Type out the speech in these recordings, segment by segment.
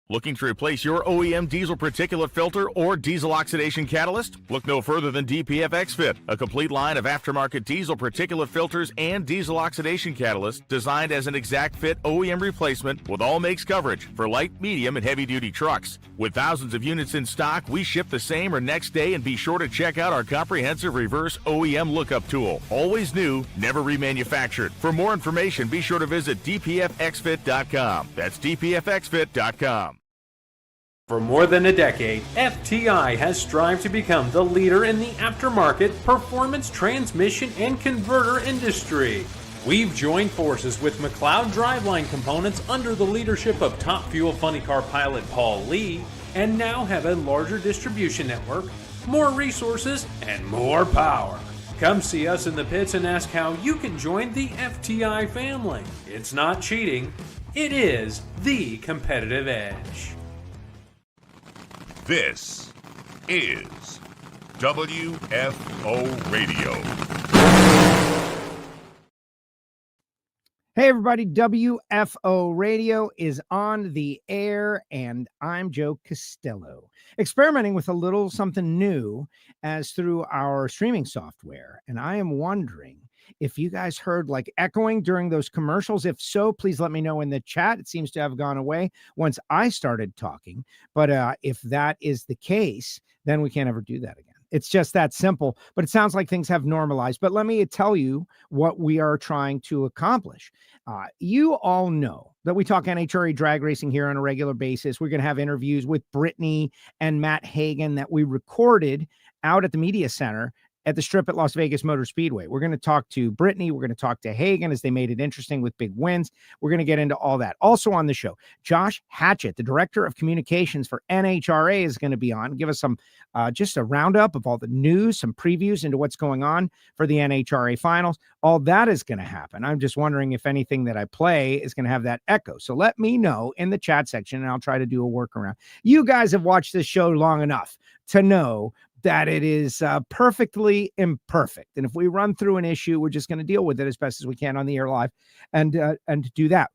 Looking to replace your OEM diesel particulate filter or diesel oxidation catalyst? Look no further than DPF X-Fit, a complete line of aftermarket diesel particulate filters and diesel oxidation catalysts designed as an exact fit OEM replacement with all makes coverage for light, medium, and heavy-duty trucks. With thousands of units in stock, we ship the same or next day, and be sure to check out our comprehensive reverse OEM lookup tool. Always new, never remanufactured. For more information, be sure to visit dpfxfit.com. That's dpfxfit.com. For more than a decade, FTI has strived to become the leader in the aftermarket performance transmission and converter industry. We've joined forces with McLeod driveline components under the leadership of Top Fuel Funny Car pilot Paul Lee, and now have a larger distribution network, more resources, and more power. Come see us in the pits and ask how you can join the FTI family. It's not cheating, it is the competitive edge. This is WFO Radio. Hey everybody, WFO Radio is on the air, and I'm Joe Castello, experimenting with a little something new as through our streaming software. And I am wondering if you guys heard like echoing during those commercials. If so, please let me know in the chat. It seems to have gone away once I started talking. But if that is the case, then we can't ever do that again. It's just that simple. But it sounds like things have normalized. But let me tell you what we are trying to accomplish. You all know that we talk NHRA drag racing here on a regular basis. We're going to have interviews with Brittany and Matt Hagan that we recorded out at the Media Center at the Strip at Las Vegas Motor Speedway. We're going to talk to Brittany. We're going to talk to Hagen as they made it interesting with big wins. We're going to get into all that. Also on the show, Josh Hachat, the Director of Communications for NHRA, is going to be on, give us some just a roundup of all the news, some previews into what's going on for the NHRA Finals. All that is going to happen. I'm just wondering if anything that I play is going to have that echo. So let me know in the chat section, and I'll try to do a workaround. You guys have watched this show long enough to know that it is perfectly imperfect. And if we run through an issue, we're just going to deal with it as best as we can on the air live and to do that.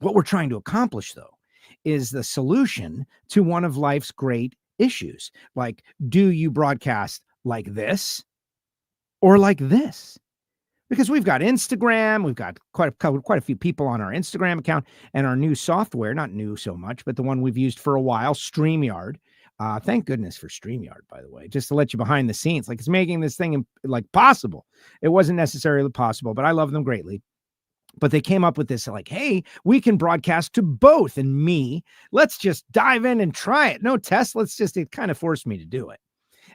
What we're trying to accomplish, though, is the solution to one of life's great issues. Like, do you broadcast like this or like this? Because we've got Instagram, we've got quite a few people on our Instagram account, and our new software, not new so much, but the one we've used for a while, StreamYard. Thank goodness for StreamYard, by the way, just to let you behind the scenes. Like, it's making this thing like possible. It wasn't necessarily possible, but I love them greatly. But they came up with this like, hey, we can broadcast to both. And me, let's just dive in and try it. No test. It kind of forced me to do it.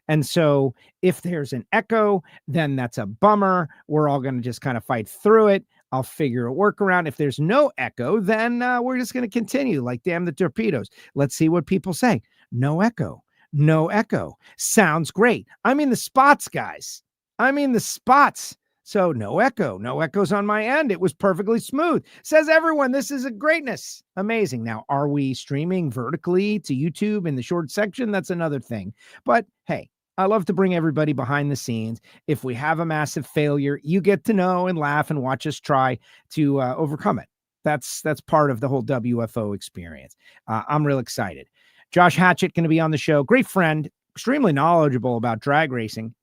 And so if there's an echo, then that's a bummer. We're all going to just kind of fight through it. I'll figure a workaround. If there's no echo, then we're just going to continue like damn the torpedoes. Let's see what people say. No echo. No echo. Sounds great. I'm in the spots, guys. I'm in the spots. So no echo. No echoes on my end. It was perfectly smooth. Says everyone, this is a greatness. Amazing. Now, are we streaming vertically to YouTube in the short section? That's another thing. But hey, I love to bring everybody behind the scenes. If we have a massive failure, you get to know and laugh and watch us try to overcome it. That's part of the whole WFO experience. I'm real excited. Josh Hachat going to be on the show. Great friend, extremely knowledgeable about drag racing.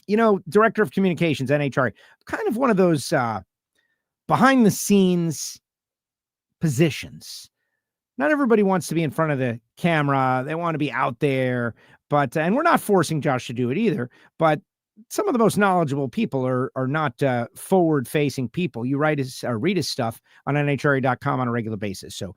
You know, Director of Communications, NHRA, kind of one of those behind the scenes positions. Not everybody wants to be in front of the camera. They want to be out there, but, and we're not forcing Josh to do it either, but some of the most knowledgeable people are not forward facing people. You read his stuff on NHRA.com on a regular basis. So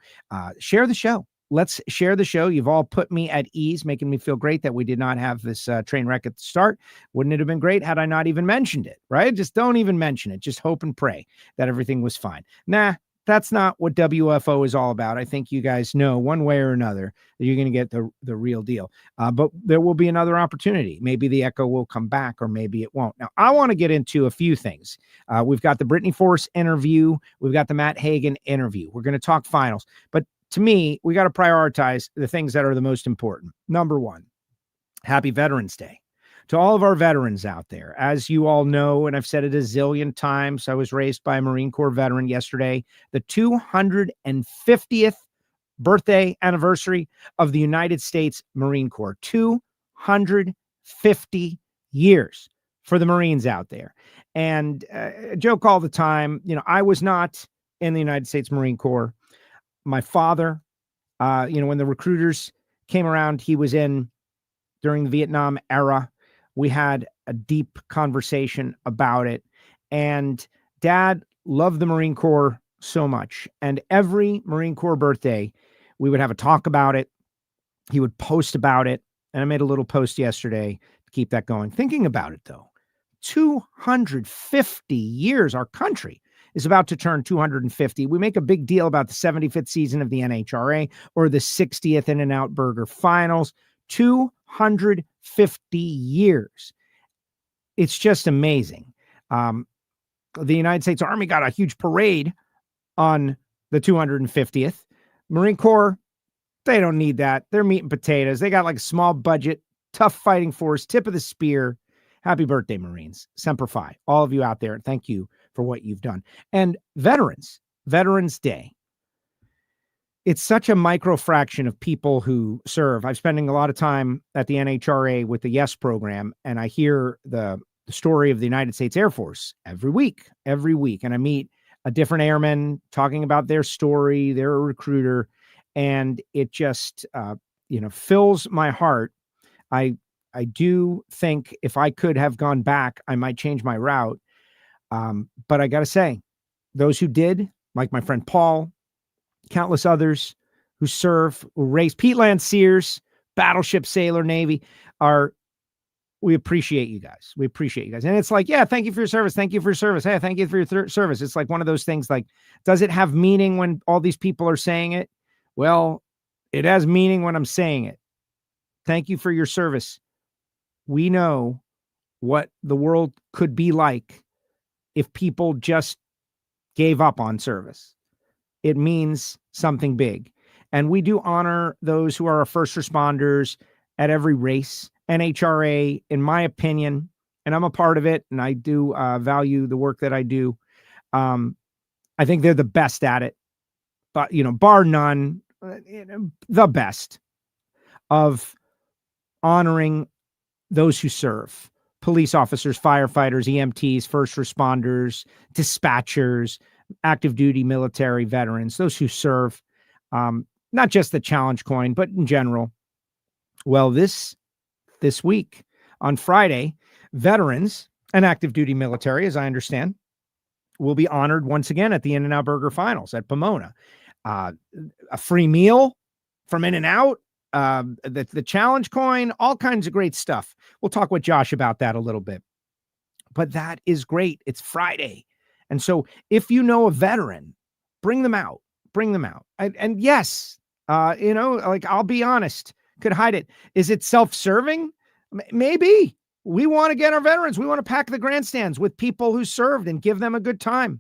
share the show. Let's share the show. You've all put me at ease, making me feel great that we did not have this train wreck at the start. Wouldn't it have been great had I not even mentioned it, right? Just don't even mention it. Just hope and pray that everything was fine. Nah, that's not what WFO is all about. I think you guys know one way or another that you're going to get the real deal. But there will be another opportunity. Maybe the echo will come back or maybe it won't. Now, I want to get into a few things. We've got the Brittany Force interview. We've got the Matt Hagen interview. We're going to talk finals. But to me, we got to prioritize the things that are the most important. Number one, happy Veterans Day. To all of our veterans out there, as you all know, and I've said it a zillion times, I was raised by a Marine Corps veteran yesterday, the 250th birthday anniversary of the United States Marine Corps. 250 years for the Marines out there. And a joke all the time, I was not in the United States Marine Corps. My father, when the recruiters came around, he was in during the Vietnam era. We had a deep conversation about it. And Dad loved the Marine Corps so much. And every Marine Corps birthday, we would have a talk about it. He would post about it. And I made a little post yesterday to keep that going. Thinking about it, though, 250 years, our country is about to turn 250. We make a big deal about the 75th season of the NHRA or the 60th In-N-Out Burger Finals. 250 years. It's just amazing. The United States Army got a huge parade on the 250th. Marine Corps, they don't need that. They're meat and potatoes. They got like a small budget, tough fighting force, tip of the spear. Happy birthday, Marines. Semper Fi. All of you out there, thank you for what you've done. And Veterans Day. It's such a micro fraction of people who serve. I'm spending a lot of time at the NHRA with the YES program, and I hear the story of the United States Air Force every week. And I meet a different airman talking about their story. They're a recruiter, and it just, fills my heart. I do think if I could have gone back, I might change my route. But I got to say, those who did, like my friend Paul, countless others who serve, who race, Pete Lanciers, Battleship Sailor Navy, we appreciate you guys. We appreciate you guys. And it's like, yeah, thank you for your service. Thank you for your service. Hey, thank you for your service. It's like one of those things like, does it have meaning when all these people are saying it? Well, it has meaning when I'm saying it. Thank you for your service. We know what the world could be like if people just gave up on service. It means something big. And we do honor those who are our first responders at every race. NHRA, in my opinion, and I'm a part of it, and I do value the work that I do. I think they're the best at it, but, bar none, the best of honoring those who serve. Police officers, firefighters, EMTs, first responders, dispatchers, active duty military veterans, those who serve, not just the challenge coin, but in general. Well, this week on Friday, veterans and active duty military, as I understand, will be honored once again at the In-N-Out Burger Finals at Pomona. A free meal from In-N-Out, the challenge coin, all kinds of great stuff. We'll talk with Josh about that a little bit. But that is great. It's Friday. And so if you know a veteran, bring them out. And yes, I'll be honest, could hide it. Is it self-serving? Maybe. We want to get our veterans. We want to pack the grandstands with people who served and give them a good time.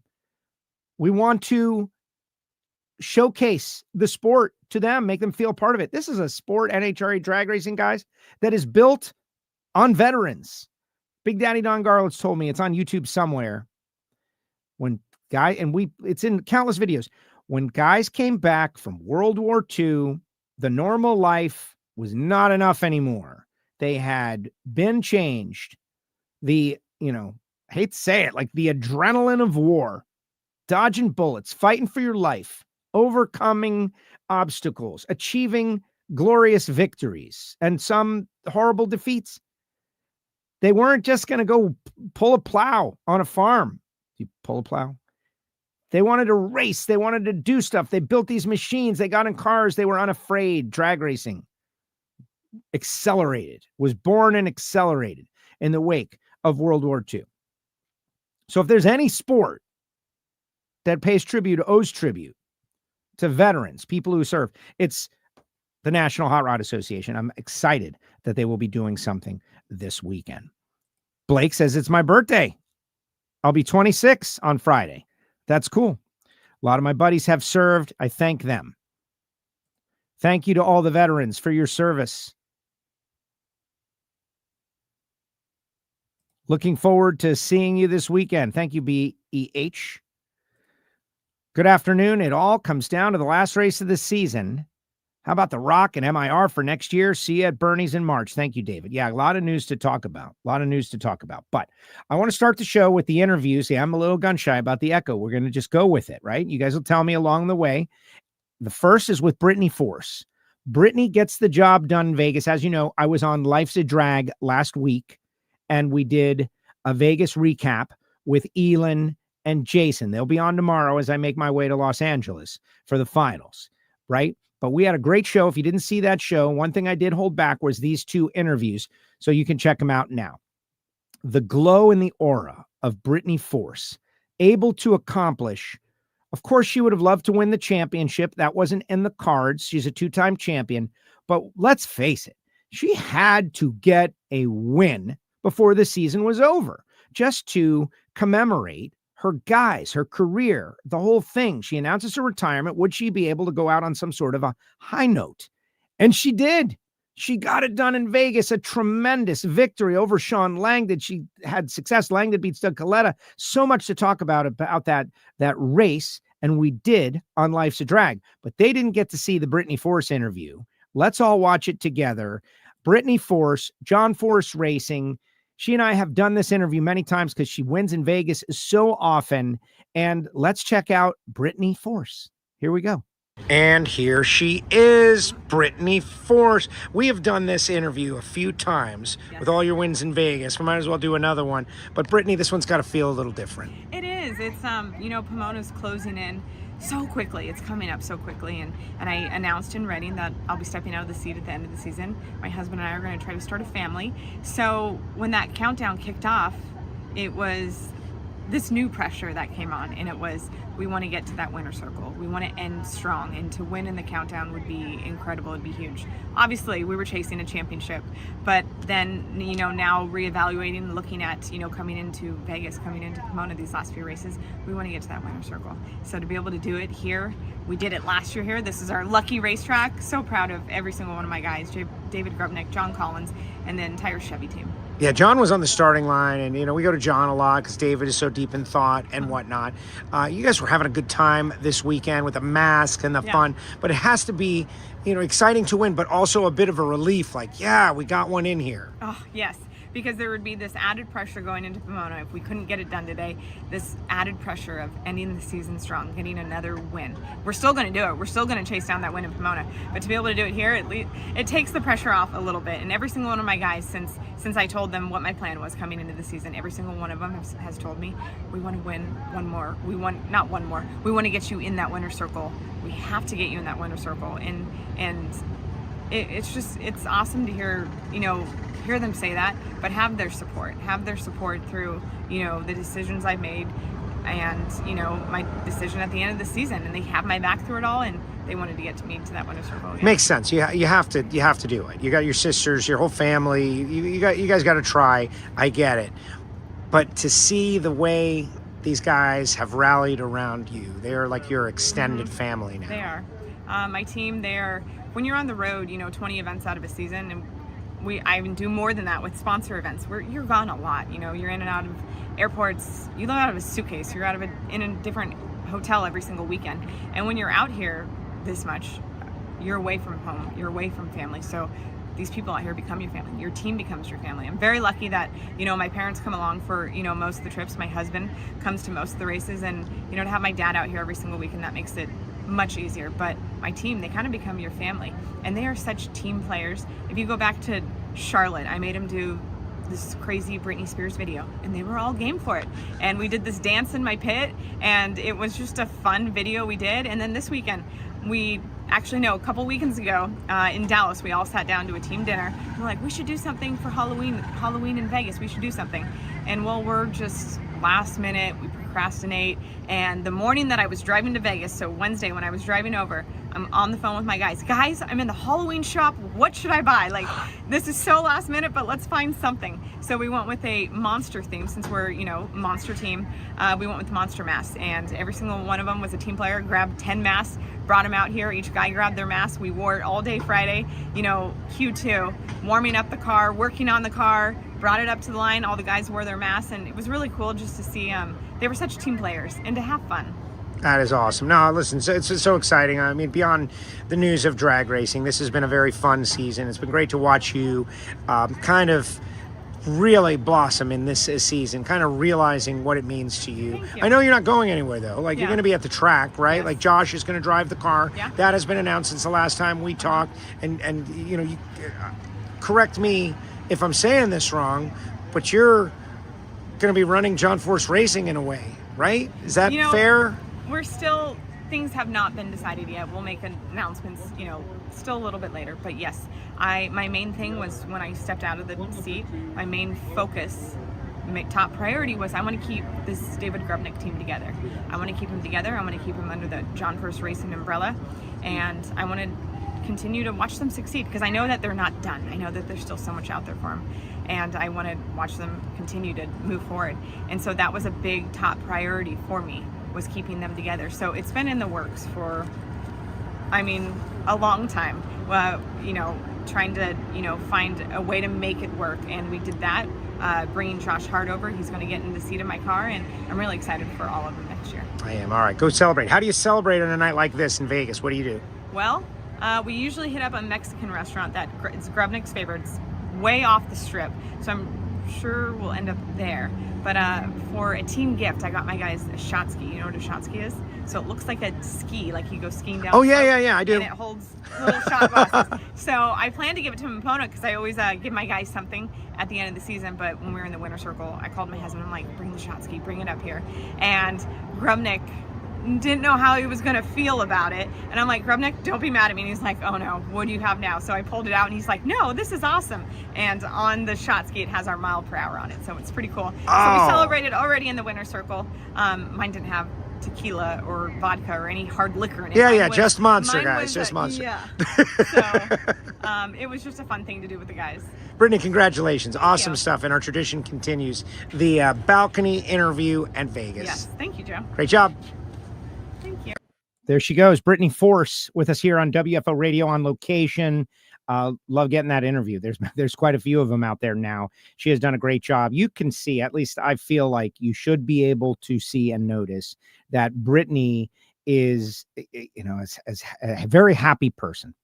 We want to showcase the sport to them, make them feel part of it. This is a sport, NHRA drag racing, guys, that is built on veterans. Big Daddy Don Garlitz told me, it's on YouTube somewhere. It's in countless videos. When guys came back from World War II, the normal life was not enough anymore. They had been changed. I hate to say it, like the adrenaline of war, dodging bullets, fighting for your life, overcoming obstacles, achieving glorious victories, and some horrible defeats. They weren't just going to go pull a plow on a farm. You pull a plow. They wanted to race. They wanted to do stuff. They built these machines. They got in cars. They were unafraid. Drag racing was born and accelerated in the wake of World War II. So if there's any sport that owes tribute to veterans, people who serve, it's the National Hot Rod Association. I'm excited that they will be doing something this weekend. Blake says it's my birthday. I'll be 26 on Friday. That's cool. A lot of my buddies have served. I thank them. Thank you to all the veterans for your service. Looking forward to seeing you this weekend. Thank you, BEH. Good afternoon. It all comes down to the last race of the season How about the Rock and MIR for next year? See you at Bernie's in March. Thank you, David. Yeah, a lot of news to talk about. But I want to start the show with the interview. See, I'm a little gun shy about the echo. We're going to just go with it, right? You guys will tell me along the way. The first is with Brittany Force. Brittany gets the job done in Vegas. As you know, I was on Life's a Drag last week, and we did a Vegas recap with Elin and Jason. They'll be on tomorrow as I make my way to Los Angeles for the finals, right? But we had a great show. If you didn't see that show, one thing I did hold back was these two interviews, so you can check them out now. The glow and the aura of Brittany Force, able to accomplish, of course, she would have loved to win the championship. That wasn't in the cards. She's a two-time champion. But let's face it, she had to get a win before the season was over, just to commemorate her guys, her career, the whole thing. She announces her retirement. Would she be able to go out on some sort of a high note? And she did. She got it done in Vegas, a tremendous victory over Sean Langdon. She had success. Langdon beats Doug Coletta. So much to talk about that race, and we did on Life's a Drag. But they didn't get to see the Brittany Force interview. Let's all watch it together. Brittany Force, John Force Racing. She and I have done this interview many times because she wins in Vegas so often. And let's check out Brittany Force. Here we go. And here she is, Brittany Force. We have done this interview a few times with all your wins in Vegas. We might as well do another one. But Brittany, this one's got to feel a little different. It is. It's, Pomona's closing in so quickly. It's coming up so quickly. And I announced in Reading that I'll be stepping out of the seat at the end of the season. My husband and I are going to try to start a family. So when that countdown kicked off, it was this new pressure that came on, and it was, we want to get to that winner circle. We want to end strong, and to win in the countdown would be incredible. It'd be huge. Obviously, we were chasing a championship, but then, now reevaluating, looking at, coming into Vegas, coming into Pomona, these last few races, we want to get to that winner circle. So to be able to do it here, we did it last year here. This is our lucky racetrack. So proud of every single one of my guys, David Grubnick, John Collins, and the entire Chevy team. Yeah, John was on the starting line, and, we go to John a lot because David is so deep in thought and whatnot. You guys were having a good time this weekend with the mask and the fun, but it has to be, exciting to win, but also a bit of a relief. Like, yeah, we got one in here. Oh, yes. Because there would be this added pressure going into Pomona if we couldn't get it done today, this added pressure of ending the season strong, getting another win. We're still going to do it. We're still going to chase down that win in Pomona. But to be able to do it here, at least it takes the pressure off a little bit. And every single one of my guys, since I told them what my plan was coming into the season, every single one of them has told me, we want to win one more. We want to get you in that winner circle. We have to get you in that winner circle. And it's awesome to hear them say that, but have their support through, the decisions I've made and, my decision at the end of the season, and they have my back through it all, and they wanted to get me to that winner circle. Yeah. Makes sense. You have to do it. You got your sisters, your whole family. You guys got to try. I get it. But to see the way these guys have rallied around you, they're like your extended family now. They are. My team, when you're on the road, 20 events out of a season, and I even do more than that with sponsor events where you're gone a lot. You're in and out of airports. You live out of a suitcase. You're in a different hotel every single weekend. And when you're out here this much, you're away from home. You're away from family. So these people out here become your family. Your team becomes your family. I'm very lucky that, my parents come along for, most of the trips. My husband comes to most of the races, and, to have my dad out here every single weekend, that makes it much easier. But my team, they kind of become your family, and they are such team players. If you go back to Charlotte, I made them do this crazy Britney Spears video, and they were all game for it. And we did this dance in my pit, and it was just a fun video we did. And then this weekend, a couple weekends ago in Dallas, we all sat down to a team dinner. We're like, we should do something for Halloween in Vegas. We should do something. And we're just last minute, we procrastinate. And the morning that I was driving to Vegas, so Wednesday when I was driving over, I'm on the phone with my guys. Guys, I'm in the Halloween shop. What should I buy? Like, this is so last minute, but let's find something. So we went with a monster theme, since we're, monster team. We went with monster masks, and every single one of them was a team player. Grabbed 10 masks, brought them out here. Each guy grabbed their mask. We wore it all day Friday, Q2, warming up the car, working on the car, brought it up to the line. All the guys wore their masks, and it was really cool just to see, they were such team players, and to have fun. That is awesome. No, listen, it's so exciting. I mean, beyond the news of drag racing, this has been a very fun season. It's been great to watch you kind of really blossom in this season, kind of realizing what it means to you. Thank you. I know you're not going anywhere, though. Like, you're going to be at the track, right? Yes. Like, Josh is going to drive the car. Yeah. That has been announced since the last time we talked. And you know, you correct me if I'm saying this wrong, but you're going to be running John Force Racing in a way, right? Is that fair? We're still, things have not been decided yet. We'll make announcements, still a little bit later. But yes, my main thing was when I stepped out of the seat, my main focus, my top priority was I want to keep this David Grubnick team together. I want to keep him together. I want to keep him under the John Force Racing umbrella. And I want to continue to watch them succeed because I know that they're not done. I know that there's still so much out there for them. And I want to watch them continue to move forward. And so that was a big top priority for me, was keeping them together. So it's been in the works for, a long time. Trying to, find a way to make it work. And we did that, bringing Josh Hart over. He's going to get in the seat of my car, and I'm really excited for all of them next year. I am. All right, go celebrate. How do you celebrate on a night like this in Vegas? What do you do? Well, we usually hit up a Mexican restaurant that is Grubnick's favorite. It's way off the strip, so I'm sure we'll end up there. But for a team gift, I got my guys a shot ski. You know what a shot ski is? So it looks like a ski, like you go skiing down. Oh, yeah, I do. And it holds little shot glasses. So I plan to give it to him in Pomona because I always give my guys something at the end of the season. But when we were in the winter circle, I called my husband. I'm like, bring the shot ski, bring it up here. And Grubnick didn't know how he was going to feel about it. And I'm like, Grubnick, don't be mad at me. And he's like, oh no, what do you have now? So I pulled it out and he's like, no, this is awesome. And on the shot ski, it has our mile per hour on it. So it's pretty cool. Oh. So we celebrated already in the winter circle. Mine didn't have tequila or vodka or any hard liquor in it. Yeah, just Monster, guys. Just Monster. Yeah. So it was just a fun thing to do with the guys. Brittany, congratulations. Awesome you. Stuff. And our tradition continues. The balcony interview at Vegas. Yes. Thank you, Joe. Great job. Thank you. There she goes, Brittany Force, with us here on WFO Radio on location. Love getting that interview. There's quite a few of them out there now. She has done a great job. You can see, at least I feel like you should be able to see and notice that Brittany is, as a very happy person.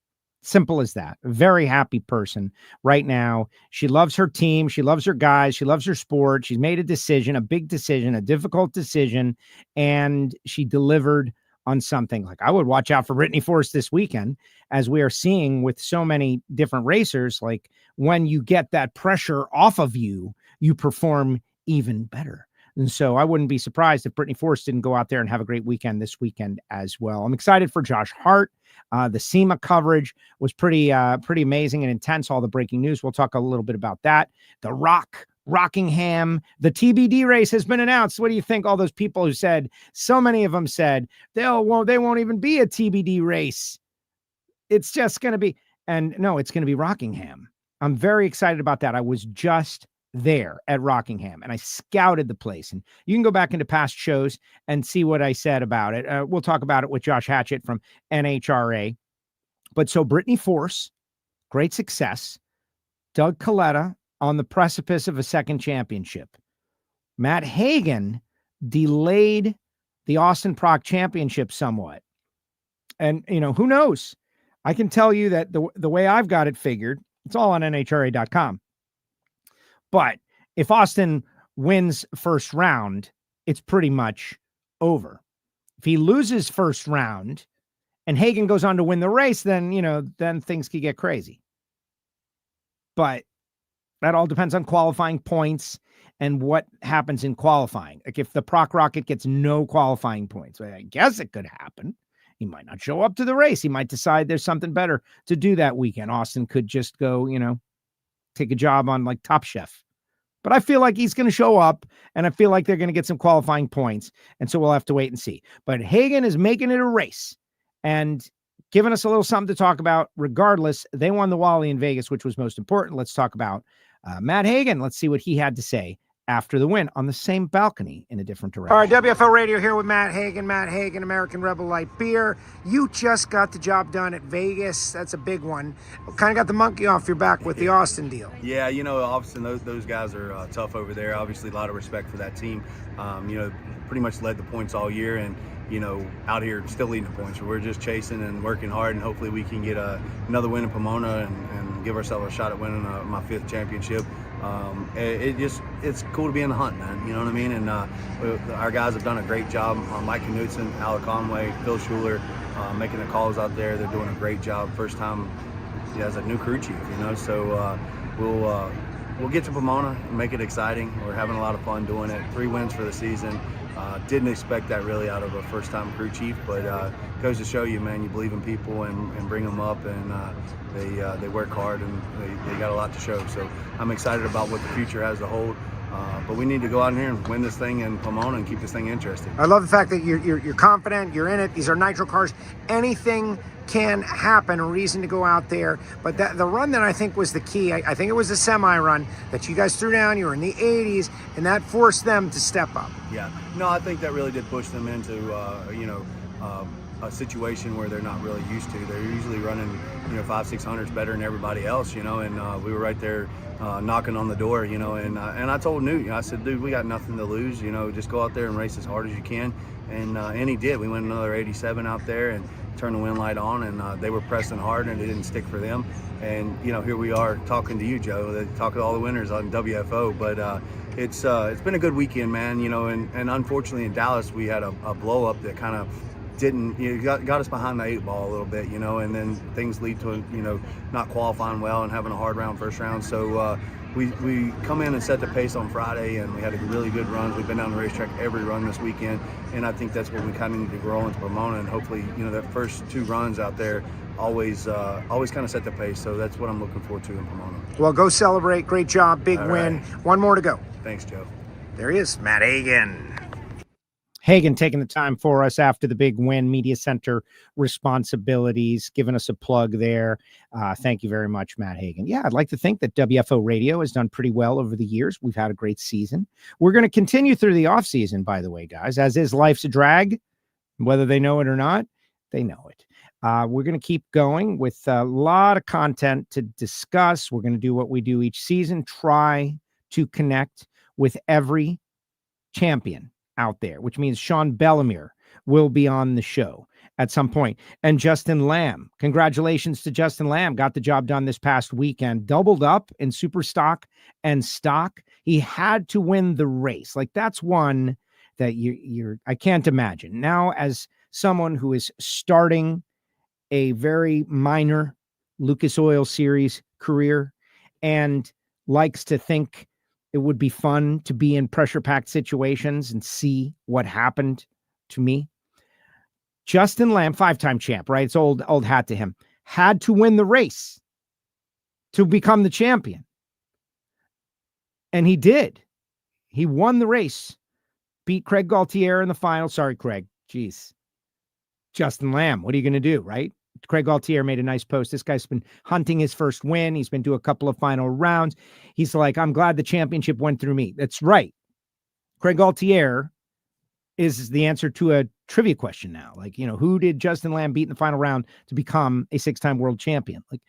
Simple as that. A very happy person right now. She loves her team. She loves her guys. She loves her sport. She's made a decision, a big decision, a difficult decision, and she delivered on something. Like, I would watch out for Brittany Force this weekend, as we are seeing with so many different racers. Like, when you get that pressure off of you, you perform even better. And so I wouldn't be surprised if Brittany Force didn't go out there and have a great weekend this weekend as well. I'm excited for Josh Hart. The SEMA coverage was pretty amazing and intense. All the breaking news. We'll talk a little bit about that. The Rockingham, the TBD race has been announced. What do you think? All those people who said, so many of them said they won't even be a TBD race. It's just going to be, and no, it's going to be Rockingham. I'm very excited about that. I was just there at Rockingham and I scouted the place, and you can go back into past shows and see what I said about it. We'll talk about it with Josh Hachat from NHRA. But so Brittany Force, great success. Doug Coletta on the precipice of a second championship. Matt Hagen delayed the Austin Prock championship somewhat. And, who knows? I can tell you that the way I've got it figured, it's all on NHRA.com. But if Austin wins first round, it's pretty much over. If he loses first round and Hagen goes on to win the race, then things could get crazy. But that all depends on qualifying points and what happens in qualifying. Like, if the Prock Rocket gets no qualifying points, I guess it could happen. He might not show up to the race. He might decide there's something better to do that weekend. Austin could just go, take a job on like Top Chef. But I feel like he's going to show up, and I feel like they're going to get some qualifying points. And so we'll have to wait and see. But Hagen is making it a race and giving us a little something to talk about. Regardless, they won the Wally in Vegas, which was most important. Let's talk about Matt Hagen. Let's see what he had to say after the win on the same balcony in a different direction. All right, WFO Radio here with Matt Hagen. Matt Hagen, American Rebel Light Beer. You just got the job done at Vegas. That's a big one. Kind of got the monkey off your back with the Austin deal. Yeah, Austin, those guys are tough over there. Obviously, a lot of respect for that team. Pretty much led the points all year, and out here still leading the points. We're just chasing and working hard, and hopefully we can get another win in Pomona and give ourselves a shot at winning my 5th championship. It's cool to be in the hunt, man. You know what I mean? And our guys have done a great job. Mike Knudsen, Alec Conway, Phil Schuler, making the calls out there. They're doing a great job. First time as a new crew chief, So we'll get to Pomona and make it exciting. We're having a lot of fun doing it. 3 wins for the season. Didn't expect that really out of a first-time crew chief, but goes to show you, man, you believe in people and bring them up, and they work hard, and they got a lot to show. So I'm excited about what the future has to hold. But we need to go out in here and win this thing in Pomona and keep this thing interesting. I love the fact that you're confident, you're in it. These are nitro cars. Anything can happen, a reason to go out there. But the run that I think was the key, I think it was the semi run that you guys threw down. You were in the 80s, and that forced them to step up. Yeah, no, I think that really did push them into, a situation where they're not really used to. They're usually running, 500-600s better than everybody else, and we were right there knocking on the door, and I told Newt, I said, dude, we got nothing to lose, just go out there and race as hard as you can. And he did. We went another 87 out there and turned the wind light on, and they were pressing hard, and it didn't stick for them. And here we are talking to you, Joe, talking to all the winners on WFO. But it's been a good weekend, man. And unfortunately in Dallas we had a blow up that kind of didn't, got us behind the 8 ball a little bit, and then things lead to not qualifying well and having a hard round first round. So we come in and set the pace on Friday, and we had a really good run. We've been down the racetrack every run this weekend, and I think that's what we kind of need to grow into Pomona, and hopefully that first 2 runs out there always kind of set the pace. So that's what I'm looking forward to in Pomona. Well, go celebrate. Great job. Big All win. right. One more to go. Thanks, Joe. There he is, Matt Hagan. Hagen taking the time for us after the big win, media center responsibilities, giving us a plug there. Thank you very much, Matt Hagen. Yeah, I'd like to think that WFO Radio has done pretty well over the years. We've had a great season. We're going to continue through the off season, by the way, guys, as is Life's a Drag. Whether they know it or not, they know it. We're going to keep going with a lot of content to discuss. We're going to do what we do each season, try to connect with every champion out there, which means Sean Bellemere will be on the show at some point. And Justin Lamb, congratulations to Justin Lamb, got the job done this past weekend, doubled up in super stock and stock. He had to win the race. Like, that's one that I can't imagine. Now, as someone who is starting a very minor Lucas Oil Series career and likes to think it would be fun to be in pressure-packed situations and see what happened to me. Justin Lamb, 5-time champ, right? It's old hat to him. Had to win the race to become the champion. And he did. He won the race. Beat Craig Gaultier in the final. Sorry, Craig. Jeez. Justin Lamb, what are you going to do, right? Craig Gaultier made a nice post. This guy's been hunting his first win. He's been to a couple of final rounds. He's like, I'm glad the championship went through me. That's right. Craig Gaultier is the answer to a trivia question now. Like, who did Justin Lamb beat in the final round to become a 6-time world champion? Like,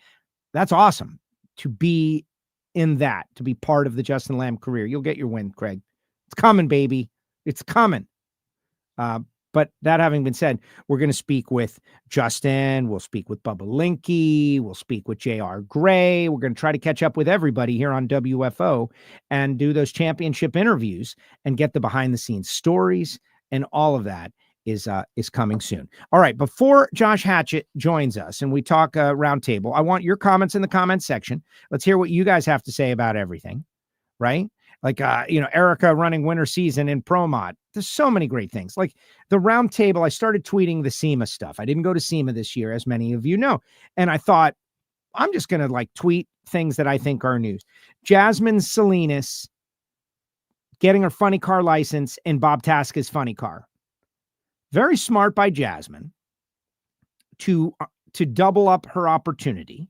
that's awesome to be in that, to be part of the Justin Lamb career. You'll get your win, Craig. It's coming, baby. It's coming. But that having been said, we're going to speak with Justin. We'll speak with Bubba Linky. We'll speak with J.R. Gray. We're going to try to catch up with everybody here on WFO and do those championship interviews and get the behind-the-scenes stories, and all of that is coming soon. All right, before Josh Hachat joins us and we talk roundtable, I want your comments in the comments section. Let's hear what you guys have to say about everything, right? Like, Erica running winter season in Pro Mod. There's so many great things. Like the round table, I started tweeting the SEMA stuff. I didn't go to SEMA this year, as many of you know. And I thought, I'm just going to tweet things that I think are news. Jasmine Salinas getting her funny car license in Bob Tasca's funny car. Very smart by Jasmine to double up her opportunity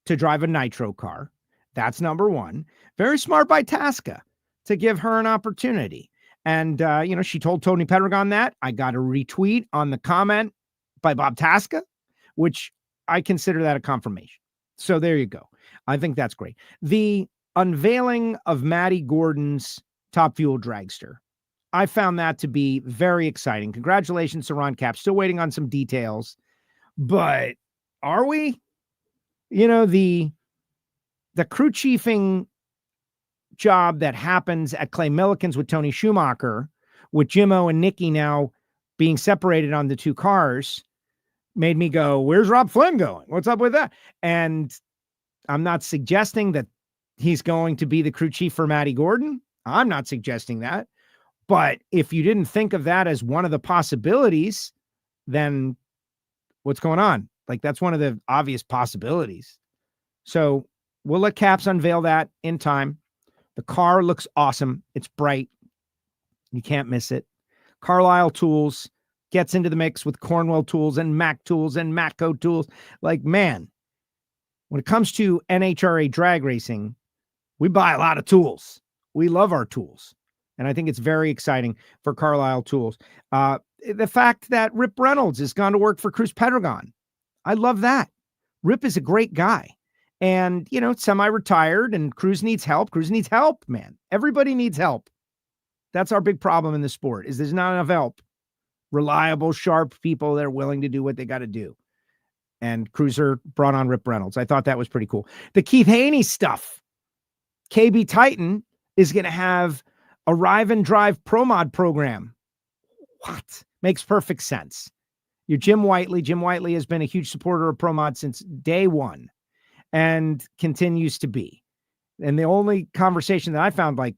to drive a nitro car. That's number one. Very smart by Tasca to give her an opportunity. And, she told Tony Pedregon that. I got a retweet on the comment by Bob Tasca, which I consider that a confirmation. So there you go. I think that's great. The unveiling of Maddie Gordon's Top Fuel Dragster. I found that to be very exciting. Congratulations to Ron Cap. Still waiting on some details, but are we? The crew chiefing job that happens at Clay Milliken's with Tony Schumacher, with Jimmo and Nicky now being separated on the two cars, made me go, where's Rob Flynn going? What's up with that? And I'm not suggesting that he's going to be the crew chief for Matty Gordon. I'm not suggesting that. But if you didn't think of that as one of the possibilities, then what's going on? Like, that's one of the obvious possibilities. So we'll let Caps unveil that in time. The car looks awesome. It's bright. You can't miss it. Carlisle Tools gets into the mix with Cornwell Tools and Mac Tools and Matco Tools. Like, man, when it comes to NHRA drag racing, we buy a lot of tools. We love our tools. And I think it's very exciting for Carlisle Tools. The fact that Rip Reynolds has gone to work for Cruz Pedregon. I love that. Rip is a great guy. And, semi-retired, and Cruz needs help. Cruz needs help, man. Everybody needs help. That's our big problem in the sport, is there's not enough help. Reliable, sharp people that are willing to do what they got to do. And Cruiser brought on Rip Reynolds. I thought that was pretty cool. The Keith Haney stuff. KB Titan is going to have a Rive and Drive Pro Mod program. What? Makes perfect sense. You're Jim Whiteley. Jim Whiteley has been a huge supporter of Pro Mod since day one and continues to be. And the only conversation that I found, like,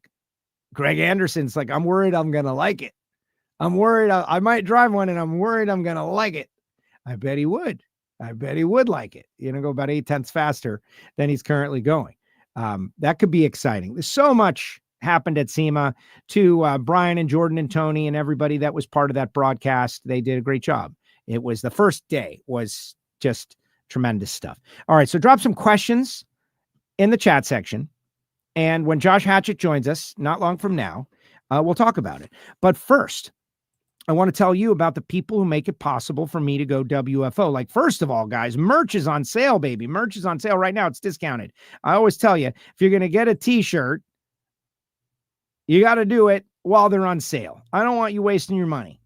Greg Anderson's like, I'm worried I'm going to like it. I'm worried I might drive one, and I'm worried I'm going to like it. I bet he would. I bet he would like it. Go about 0.8 faster than he's currently going. That could be exciting. There's so much happened at SEMA. To Brian and Jordan and Tony and everybody that was part of that broadcast. They did a great job. It was the first day was just tremendous stuff. All right. So drop some questions in the chat section. And when Josh Hachat joins us, not long from now, we'll talk about it. But first, I want to tell you about the people who make it possible for me to go WFO. Like, first of all, guys, merch is on sale, baby. Merch is on sale right now. It's discounted. I always tell you, if you're going to get a t-shirt, you got to do it while they're on sale. I don't want you wasting your money.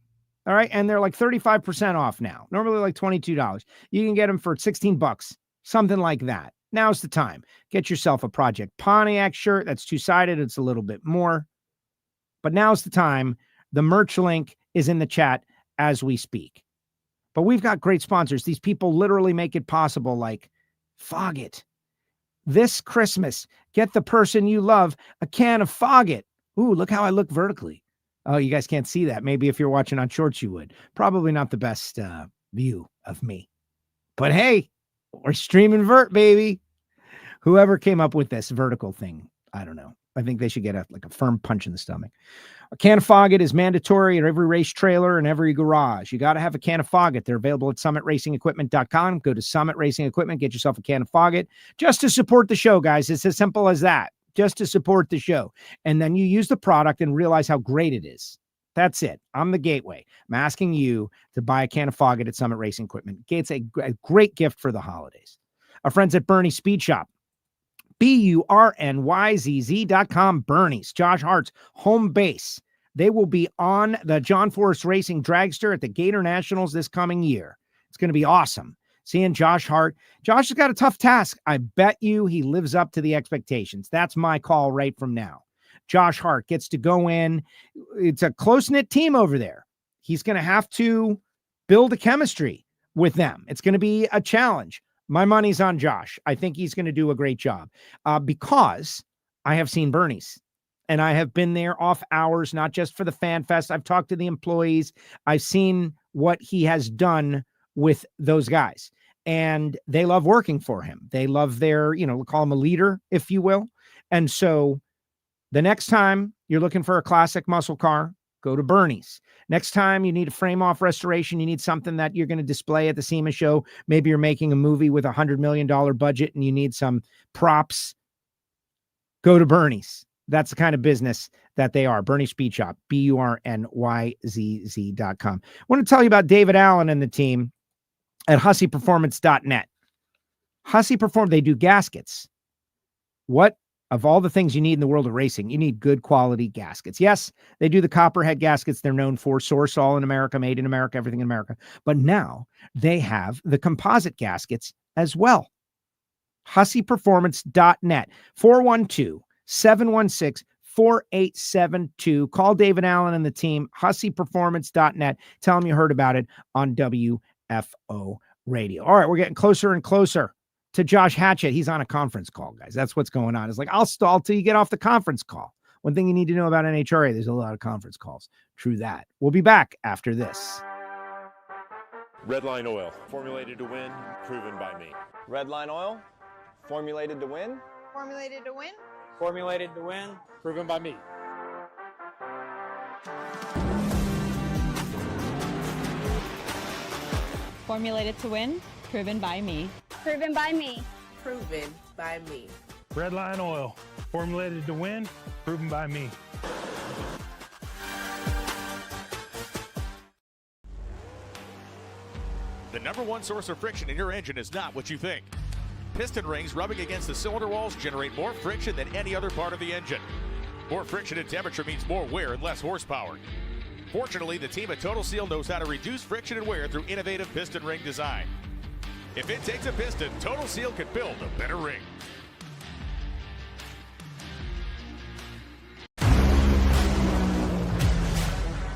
All right. And they're like 35% off now. Normally like $22. You can get them for $16, something like that. Now's the time. Get yourself a Project Pontiac shirt. That's two-sided. It's a little bit more. But now's the time. The merch link is in the chat as we speak. But we've got great sponsors. These people literally make it possible, like Foggit. This Christmas, get the person you love a can of Foggit. Ooh, look how I look vertically. Oh, you guys can't see that. Maybe if you're watching on shorts, you would. Probably not the best view of me. But hey, we're streaming vert, baby. Whoever came up with this vertical thing, I don't know. I think they should get a firm punch in the stomach. A can of Foggit is mandatory at every race trailer and every garage. You got to have a can of Foggit. They're available at summit-racing-equipment.com. Go to Summit Racing Equipment, get yourself a can of Foggit just to support the show, guys. It's as simple as that. Just to support the show. And then you use the product and realize how great it is. That's it. I'm the gateway. I'm asking you to buy a can of Foggit at Summit Racing Equipment. It's a great gift for the holidays. Our friends at Bernie's Speed Shop. BURNYZZ.com. Bernie's, Josh Hart's home base. They will be on the John Forrest Racing Dragster at the Gator Nationals this coming year. It's going to be awesome. Seeing Josh Hart. Josh has got a tough task. I bet you he lives up to the expectations. That's my call right from now. Josh Hart gets to go in. It's a close-knit team over there. He's going to have to build a chemistry with them. It's going to be a challenge. My money's on Josh. I think he's going to do a great job because I have seen Bernie's and I have been there off hours, not just for the Fan Fest. I've talked to the employees. I've seen what he has done with those guys and they love working for him. They love their, we'll call him a leader, if you will. And so the next time you're looking for a classic muscle car, go to Bernie's. Next time you need a frame off restoration, you need something that you're going to display at the SEMA show. Maybe you're making a movie with $100 million budget and you need some props. Go to Bernie's. That's the kind of business that they are. Bernie Speed Shop, BURNYZZ.com. I want to tell you about David Allen and the team at HusseyPerformance.net. Hussey Perform, they do gaskets. What of all the things you need in the world of racing, you need good quality gaskets. Yes, they do the copperhead gaskets they're known for, source all in America, made in America, everything in America. But now they have the composite gaskets as well. HusseyPerformance.net, 412-716-4872. Call David Allen and the team, HusseyPerformance.net. Tell them you heard about it on WFO Radio. All right, we're getting closer and closer to Josh Hachat. He's on a conference call, guys. That's what's going on. It's like, I'll stall till you get off the conference call. One thing you need to know about NHRA, there's a lot of conference calls. True that. We'll be back after this. Redline Oil, formulated to win, proven by me. Redline Oil, formulated to win. Formulated to win. Formulated to win, proven by me. Formulated to win, proven by me. Proven by me. Proven by me. Redline Oil, formulated to win, proven by me. The number one source of friction in your engine is not what you think. Piston rings rubbing against the cylinder walls generate more friction than any other part of the engine. More friction and temperature means more wear and less horsepower. Fortunately, the team at Total Seal knows how to reduce friction and wear through innovative piston ring design. If it takes a piston, Total Seal can build a better ring.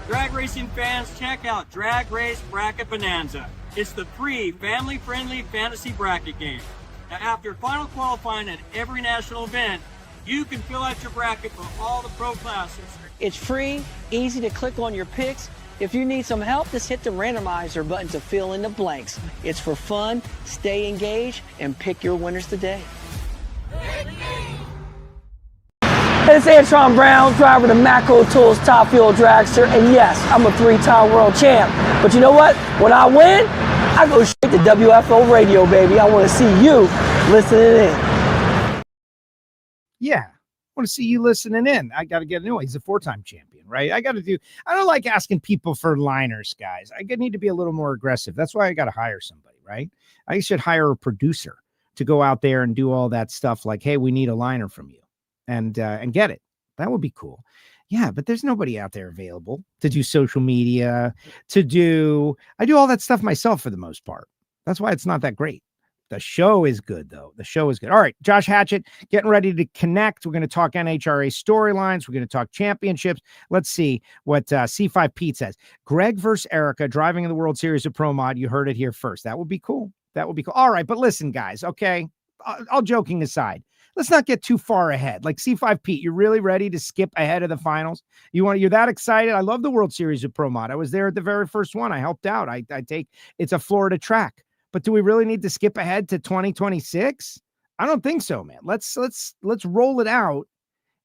Drag racing fans, check out Drag Race Bracket Bonanza. It's the free, family-friendly fantasy bracket game. Now, after final qualifying at every national event, you can fill out your bracket for all the pro classes. It's free, easy to click on your picks. If you need some help, just hit the randomizer button to fill in the blanks. It's for fun, stay engaged, and pick your winners today. Hey, it's Antron Brown, driver of the Macro Tools Top Fuel Dragster, and yes, I'm a 3-time world champ. But you know what? When I win, I go straight to WFO Radio, baby. I want to see you listening in. Yeah, I want to see you listening in. I got to get a new one. He's a 4-time champion, right? I don't like asking people for liners, guys. I need to be a little more aggressive. That's why I got to hire somebody, right? I should hire a producer to go out there and do all that stuff like, hey, we need a liner from you and get it. That would be cool. Yeah, but there's nobody out there available to do social media, I do all that stuff myself for the most part. That's why it's not that great. The show is good, though. The show is good. All right, Josh Hachat, getting ready to connect. We're going to talk NHRA storylines. We're going to talk championships. Let's see what C5 Pete says. Greg versus Erica driving in the World Series of Pro Mod. You heard it here first. That would be cool. That would be cool. All right, but listen, guys, okay? All joking aside, let's not get too far ahead. Like C5 Pete, you're really ready to skip ahead of the finals? You're that excited? I love the World Series of Pro Mod. I was there at the very first one. I helped out. It's a Florida track. But do we really need to skip ahead to 2026? I don't think so, man. Let's roll it out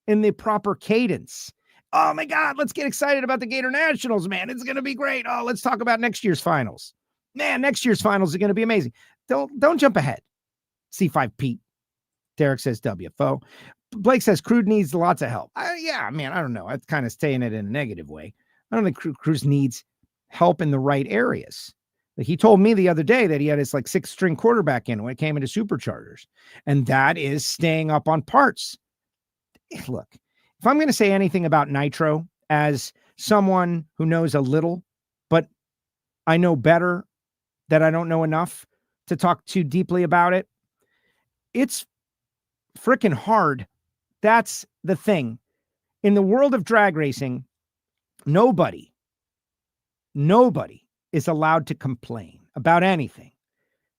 in the proper cadence. Oh my God, let's get excited about the Gator Nationals, man. It's going to be great. Oh, let's talk about next year's finals. Man, next year's finals are going to be amazing. Don't jump ahead. C5 Pete. Derek says WFO. Blake says Crude needs lots of help. Yeah, man, I don't know. I'm kind of saying it in a negative way. I don't think Cruz needs help in the right areas. He told me the other day that he had his 6th string quarterback in when it came into superchargers, and that is staying up on parts. Look, if I'm going to say anything about Nitro as someone who knows a little, but I know better that I don't know enough to talk too deeply about it, it's freaking hard. That's the thing. In the world of drag racing, nobody is allowed to complain about anything.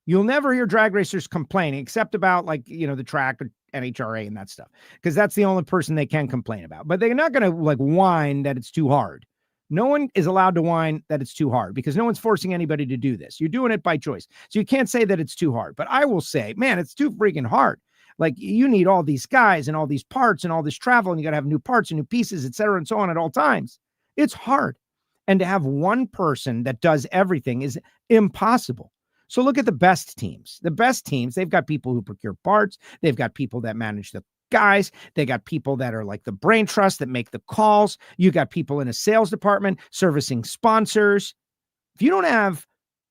You'll never hear drag racers complaining except about the track or NHRA and that stuff, because that's the only person they can complain about. But they're not going to whine that it's too hard. No one is allowed to whine that it's too hard because no one's forcing anybody to do this. You're doing it by choice. So you can't say that it's too hard. But I will say, man, it's too freaking hard. You need all these guys and all these parts and all this travel, and you got to have new parts and new pieces, et cetera, and so on at all times. It's hard. And to have one person that does everything is impossible. So look at the best teams. The best teams, they've got people who procure parts. They've got people that manage the guys. They got people that are like the brain trust that make the calls. You got people in a sales department servicing sponsors. If you don't have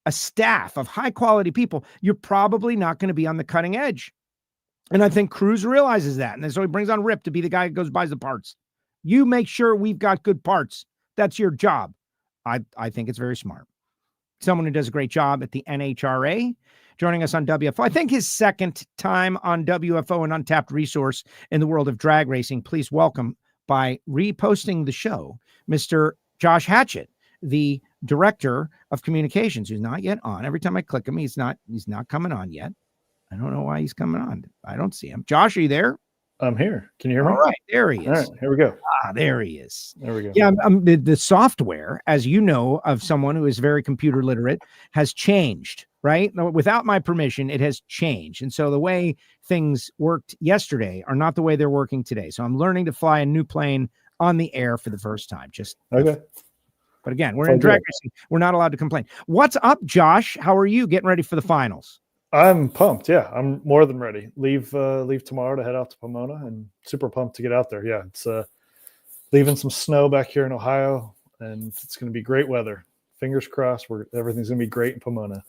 a staff of high quality people, you're probably not going to be on the cutting edge. And I think Cruz realizes that. And so he brings on Rip to be the guy who goes buys the parts. You make sure we've got good parts. That's your job. I think it's very smart. Someone who does a great job at the NHRA, joining us on WFO. I think his second time on WFO, an untapped resource in the world of drag racing. Please welcome, by reposting the show, Mr. Josh Hachat, the Director of Communications, who's not yet on. Every time I click him, he's not coming on yet. I don't know why he's coming on. I don't see him. Josh, are you there? I'm here. Can you hear me? All right, there he is. All right, here we go. There he is. There we go. Yeah, the software, as you know, of someone who is very computer literate, has changed, right? Without my permission, it has changed. And so the way things worked yesterday are not the way they're working today. So I'm learning to fly a new plane on the air for the first time. Okay. But again, we're in drag racing. We're not allowed to complain. What's up, Josh? How are you getting ready for the finals? I'm pumped. Yeah, I'm more than ready. Leave tomorrow to head out to Pomona, and super pumped to get out there. Yeah, it's leaving some snow back here in Ohio, and it's going to be great weather. Fingers crossed, everything's going to be great in Pomona.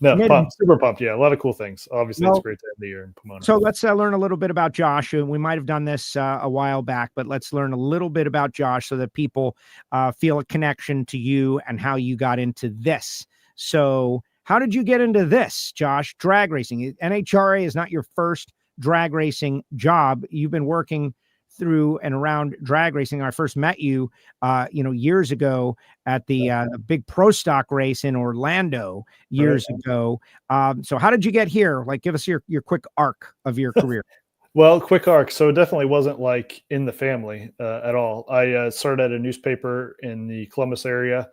Pumped, super pumped. Yeah, a lot of cool things. Obviously, it's great to end the year in Pomona. So let's learn a little bit about Josh. We might have done this a while back, but let's learn a little bit about Josh so that people feel a connection to you and how you got into this. So how did you get into this, Josh? Drag racing. NHRA is not your first drag racing job. You've been working through and around drag racing. I first met you, years ago at the big pro stock race in Orlando years ago. So how did you get here? Like, give us your quick arc of your career. Well, quick arc. So it definitely wasn't like in the family at all. I started at a newspaper in the Columbus area,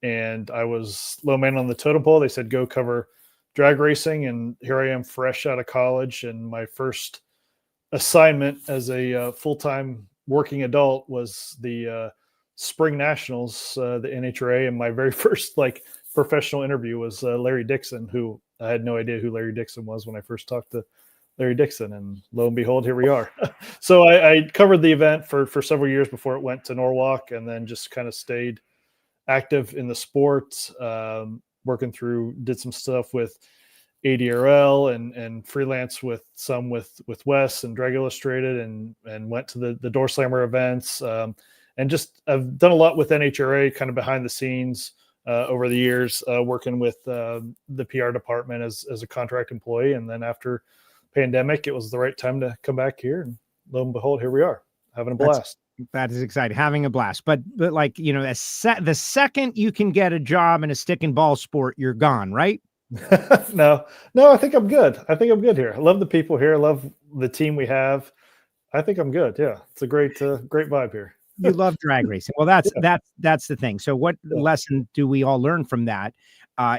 and I was low man on the totem pole. They said, go cover drag racing. And here I am fresh out of college. And my first assignment as a full-time working adult was the Spring Nationals, the NHRA. And my very first professional interview was Larry Dixon, who I had no idea who Larry Dixon was when I first talked to Larry Dixon. And lo and behold, here we are. So I covered the event for several years before it went to Norwalk, and then just kind of stayed active in the sport, did some stuff with ADRL and freelance with Wes and Drag Illustrated, and went to the Door Slammer events, and just I've done a lot with NHRA kind of behind the scenes over the years, working with the PR department as a contract employee. And then after pandemic, it was the right time to come back here, and lo and behold, here we are having a blast. That is exciting, having a blast. But the second you can get a job in a stick and ball sport, you're gone, right? No, I think I'm good. Here. I love the people here. I love the team we have. I think I'm good. Yeah, it's a great vibe here. You love drag racing. Well, that's the thing. So what lesson do we all learn from that?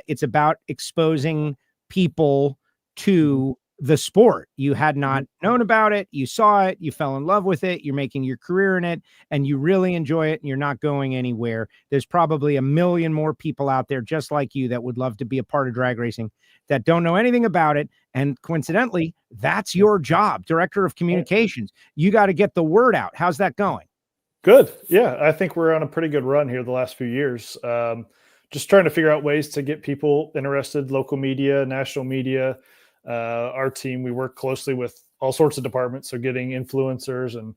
It's about exposing people to the sport. You had not known about it. You saw it. You fell in love with it. You're making your career in it, and you really enjoy it, and you're not going anywhere. There's probably 1 million more people out there just like you that would love to be a part of drag racing that don't know anything about it. And coincidentally, that's your job, Director of Communications. You got to get the word out. How's that going? Good. Yeah, I think we're on a pretty good run here the last few years. Just trying to figure out ways to get people interested, local media, national media. Our team, we work closely with all sorts of departments. So getting influencers, and,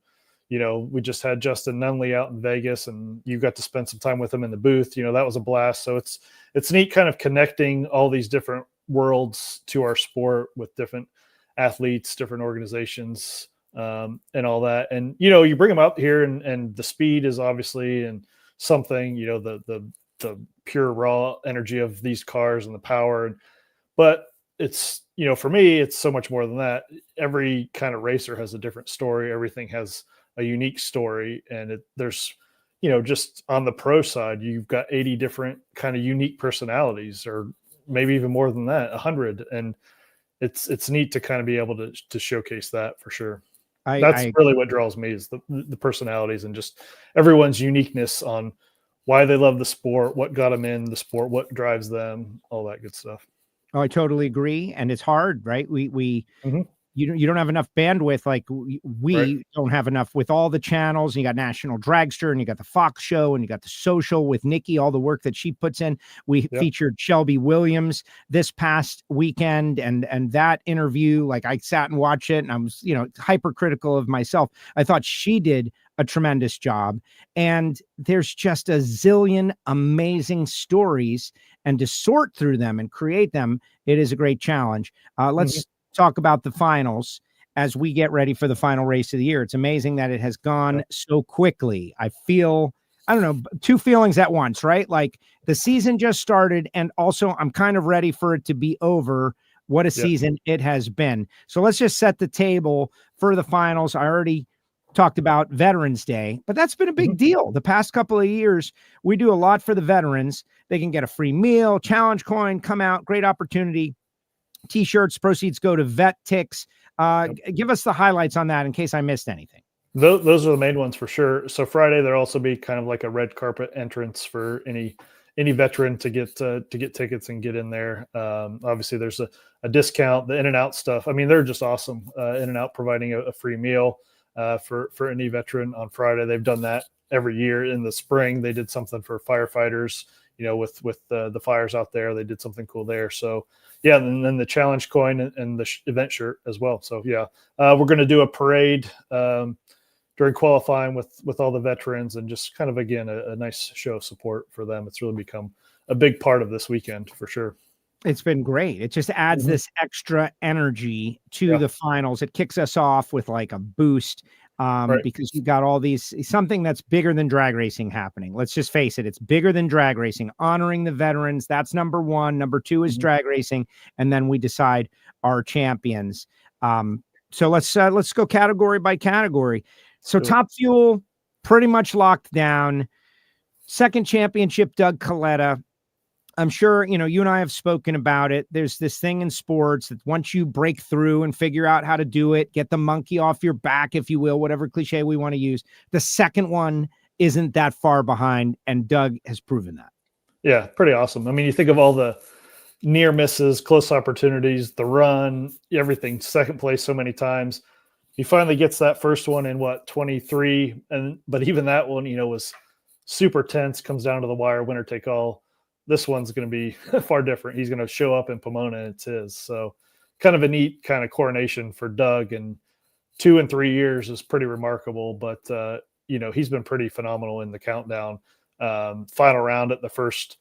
we just had Justin Nunley out in Vegas, and you got to spend some time with him in the booth. That was a blast. So it's neat kind of connecting all these different worlds to our sport with different athletes, different organizations, and all that. And, you bring them out here, and the speed is obviously and something, the pure raw energy of these cars and the power. But it's, for me, it's so much more than that. Every kind of racer has a different story. Everything has a unique story. And there's, just on the pro side, you've got 80 different kind of unique personalities, or maybe even more than that, 100. And it's neat to kind of be able to showcase that for sure. That's really what draws me, is the personalities and just everyone's uniqueness on why they love the sport, what got them in the sport, what drives them, all that good stuff. Oh, I totally agree. And it's hard, right? you don't have enough bandwidth. Like we don't have enough with all the channels. And you got National Dragster, and you got the Fox show, and you got the social with Nikki, all the work that she puts in. We featured Shelby Williams this past weekend, and that interview, like I sat and watched it, and I was, hypercritical of myself. I thought she did a tremendous job, and there's just a zillion amazing stories, and to sort through them and create them, it is a great challenge. Let's talk about the finals as we get ready for the final race of the year. It's amazing that it has gone so quickly. I feel, I don't know, two feelings at once, right? Like the season just started, and also I'm kind of ready for it to be over. What a season it has been. So let's just set the table for the finals. I already talked about Veterans Day, but that's been a big deal. The past couple of years, we do a lot for the veterans. They can get a free meal, challenge coin, come out, great opportunity. T-shirts, proceeds go to vet ticks. Give us the highlights on that in case I missed anything. Those are the main ones for sure. So Friday, there'll also be kind of like a red carpet entrance for any veteran to get tickets and get in there. Obviously, there's a discount. The In-N-Out stuff, I mean, they're just awesome. In-N-Out providing a free meal for any veteran on Friday. They've done that every year. In the spring, they did something for firefighters. With the fires out there, they did something cool there. So. Yeah, and then the challenge coin and the event shirt as well. So we're going to do a parade during qualifying with all the veterans, and just kind of, again, a nice show of support for them. It's really become a big part of this weekend for sure. It's been great. It just adds this extra energy to the finals. It kicks us off with like a boost. Because you got all these, something that's bigger than drag racing happening. Let's just face it. It's bigger than drag racing, honoring the veterans. That's number one. Number two is drag racing. And then we decide our champions. So let's go category by category. So Top Fuel, pretty much locked down. Second championship, Doug Coletta. I'm sure, you and I have spoken about it. There's this thing in sports that once you break through and figure out how to do it, get the monkey off your back, if you will, whatever cliche we want to use, the second one isn't that far behind. And Doug has proven that. Yeah, pretty awesome. I mean, you think of all the near misses, close opportunities, the run, everything, second place so many times. He finally gets that first one in 23. But even that one, was super tense, comes down to the wire, winner take all. This one's going to be far different. He's going to show up in Pomona, and it's his. So kind of a neat kind of coronation for Doug, and 2 and 3 years is pretty remarkable, but he's been pretty phenomenal in the countdown. Final round at the first,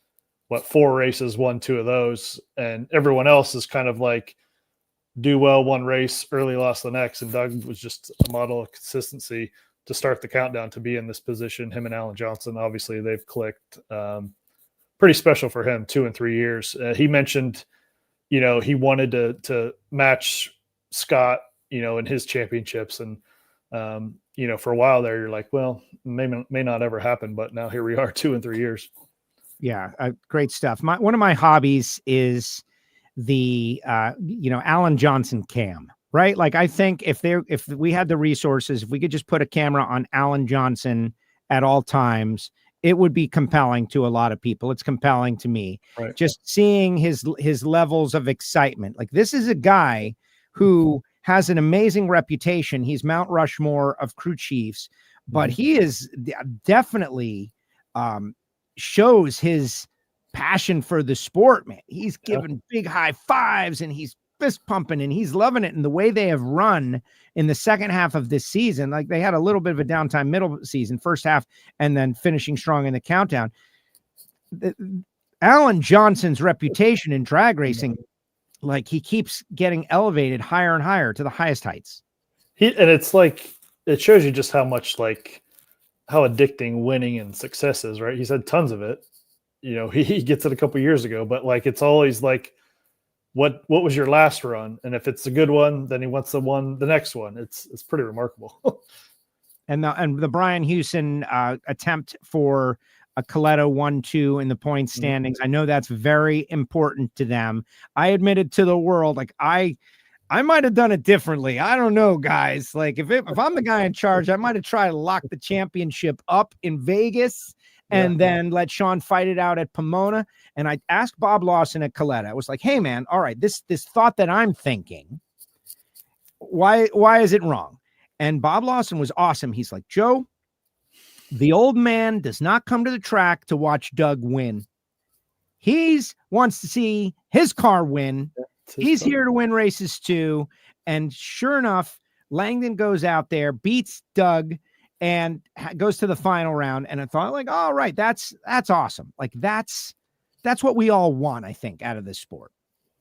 4 races, won 2 of those, and everyone else is kind of like do well one race, early loss the next. And Doug was just a model of consistency to start the countdown to be in this position. Him and Alan Johnson, obviously they've clicked. Pretty special for him, 2 and 3 years. He mentioned, he wanted to match Scott, in his championships. And, for a while there, you're like, well, may not ever happen, but now here we are, 2 and 3 years. Yeah. Great stuff. One of my hobbies is the, Alan Johnson cam, right? Like, I think if we had the resources, if we could just put a camera on Alan Johnson at all times, it would be compelling to a lot of people. It's compelling to me. Right. Just seeing his levels of excitement. Like, this is a guy who has an amazing reputation. He's Mount Rushmore of crew chiefs, but he is definitely shows his passion for the sport, man. He's giving big high fives, and he's fist pumping, and he's loving it. And the way they have run in the second half of this season, like they had a little bit of a downtime middle season, first half, and then finishing strong in the countdown. Alan Johnson's reputation in drag racing, like, he keeps getting elevated higher and higher to the highest heights. And it's like, it shows you just how much, like, how addicting winning and success is, right? He's had tons of it. He gets it a couple years ago, but like, it's always like, what was your last run? And if it's a good one, then he wants the next one. It's pretty remarkable. and the Brian Hewson attempt for a Coletta 1-2 in the point standings. I know that's very important to them. I admitted to the world, like, I might have done it differently. I don't know, guys. Like, if I'm the guy in charge, I might have tried to lock the championship up in Vegas and then let Sean fight it out at Pomona. And I asked Bob Lawson at Coletta. I was like, hey, man, all right, this thought that I'm thinking, why is it wrong? And Bob Lawson was awesome. He's like, Joe, the old man does not come to the track to watch Doug win. Wants to see his car win. He's here to win races too. And sure enough, Langdon goes out there, beats Doug, and goes to the final round. And I thought, like, all right, that's awesome. Like that's what we all want, I think, out of this sport.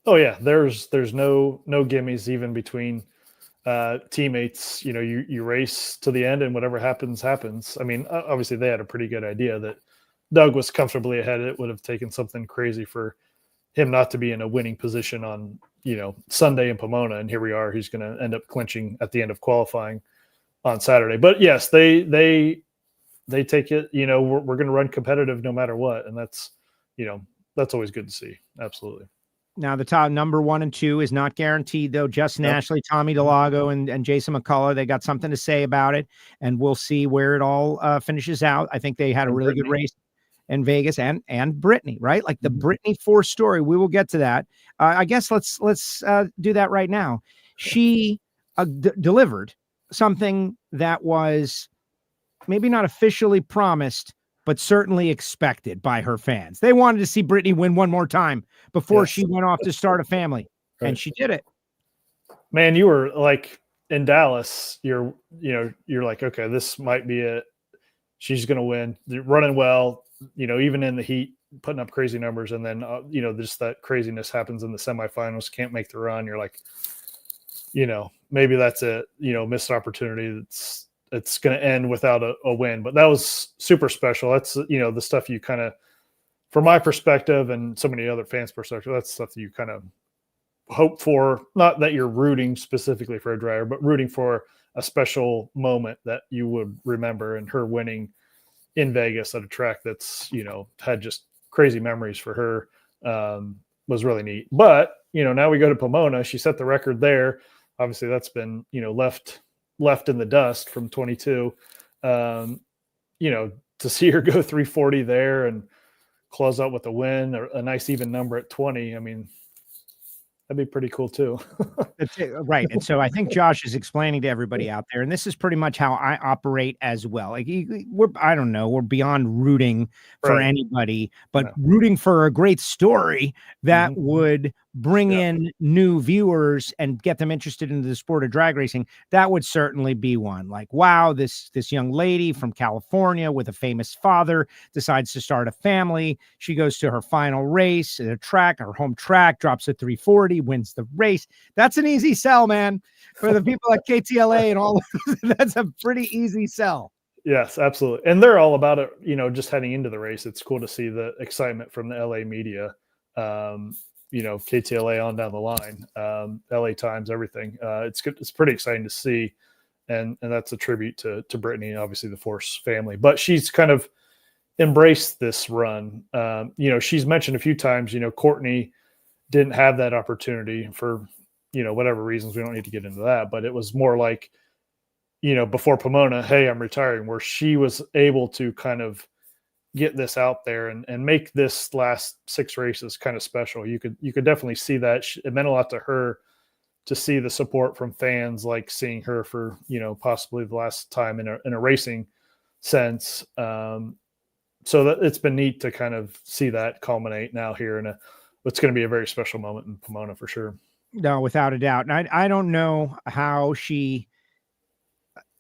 Oh yeah, there's no gimmies even between teammates. You know, you race to the end, and whatever happens. I mean, obviously they had a pretty good idea that Doug was comfortably ahead. It would have taken something crazy for him not to be in a winning position on, you know, Sunday in Pomona. And here we are. He's going to end up clinching at the end of qualifying on Saturday. But yes, they take it, you know, we're going to run competitive no matter what. And that's, you know, that's always good to see. Absolutely. Now, the top number 1 and 2 is not guaranteed, though. Justin Ashley, Tommy DeLago, and Jason McCullough, they got something to say about it, and we'll see where it all finishes out. I think they had a really good race in Vegas, and Brittany, right? Like the Brittany Force story. We will get to that. I guess let's do that right now. She delivered something that was maybe not officially promised, but certainly expected by her fans. They wanted to see Brittany win one more time before she went off to start a family, and she did it. Man, you were like in Dallas. You're like, okay, this might be it. She's going to win. They're running well, you know, even in the heat, putting up crazy numbers, and then you know, just that craziness happens in the semifinals. Can't make the run. You're like, you know, maybe that's it. You know, missed opportunity. It's going to end without a win, but that was super special. That's, you know, the stuff you kind of, from my perspective and so many other fans' perspective, that's stuff that you kind of hope for. Not that you're rooting specifically for a driver, but rooting for a special moment that you would remember. And her winning in Vegas at a track that's, you know, had just crazy memories for her was really neat. But, you know, now we go to Pomona. She set the record there. Obviously that's been, you know, left in the dust from 22. You know, to see her go 340 there and close out with a win, or a nice even number at 20. I mean, that'd be pretty cool too. That's it, right. And so I think Josh is explaining to everybody out there, and this is pretty much how I operate as well. Like we're beyond rooting for anybody, but rooting for a great story that would bring in new viewers and get them interested in the sport of drag racing. That would certainly be one. Like, wow, this young lady from California with a famous father decides to start a family. She goes to her final race at a track, her home track, drops a 340, wins the race. That's an easy sell, man. For the people at KTLA and all, that's a pretty easy sell. Yes, absolutely. And they're all about it, you know, just heading into the race. It's cool to see the excitement from the LA media. You know, KTLA on down the line, LA Times, everything. It's good. It's pretty exciting to see. And that's a tribute to Brittany and obviously the Force family, but she's kind of embraced this run. You know, she's mentioned a few times, you know, Courtney didn't have that opportunity for, you know, whatever reasons. We don't need to get into that, but it was more like, you know, before Pomona, hey, I'm retiring, where she was able to kind of get this out there and make this last 6 races kind of special. You could definitely see that. It meant a lot to her to see the support from fans, like seeing her for, you know, possibly the last time in a racing sense. So that it's been neat to kind of see that culminate now here in it's going to be a very special moment in Pomona for sure. No, without a doubt. And I don't know how she,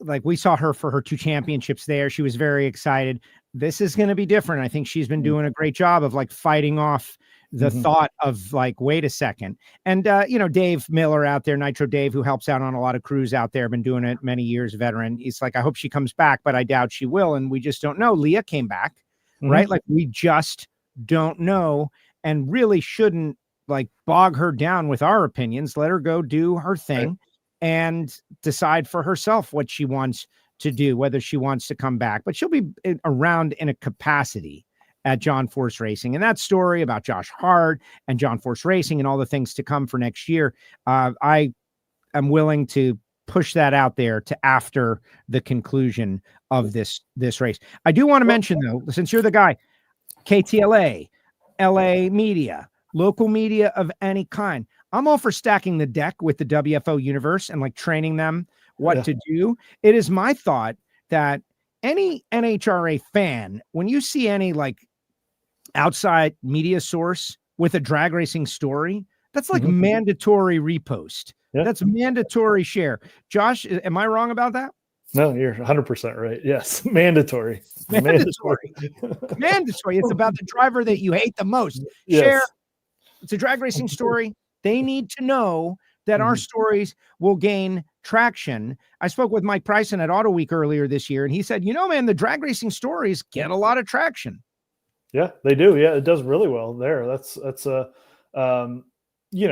like, we saw her for her 2 championships there. She was very excited. This is going to be different. I think she's been doing a great job of like fighting off the thought of like, wait a second. And, you know, Dave Miller out there, Nitro Dave, who helps out on a lot of crews out there, been doing it many years, veteran. He's like, I hope she comes back, but I doubt she will. And we just don't know. Leah came back, right? Like, we just don't know, and really shouldn't like bog her down with our opinions. Let her go do her thing and decide for herself what she wants to do, whether she wants to come back. But she'll be around in a capacity at John Force Racing. And that story about Josh Hart and John Force Racing and all the things to come for next year, I am willing to push that out there to after the conclusion of this race. I do want to mention, though, since you're the guy, KTLA, LA media, local media of any kind, I'm all for stacking the deck with the WFO universe and like training them what to do. It is my thought that any NHRA fan, when you see any like outside media source with a drag racing story, that's like mandatory repost. That's mandatory share. Josh, am I wrong about that? No, you're 100% right. Yes. Mandatory. Mandatory. It's about the driver that you hate the most. Yes. Share. It's a drag racing story. They need to know that our stories will gain traction. I spoke with Mike Bryson at Auto Week earlier this year, and he said, man, the drag racing stories get a lot of traction. Yeah, they do. Yeah, it does really well there. That's a, you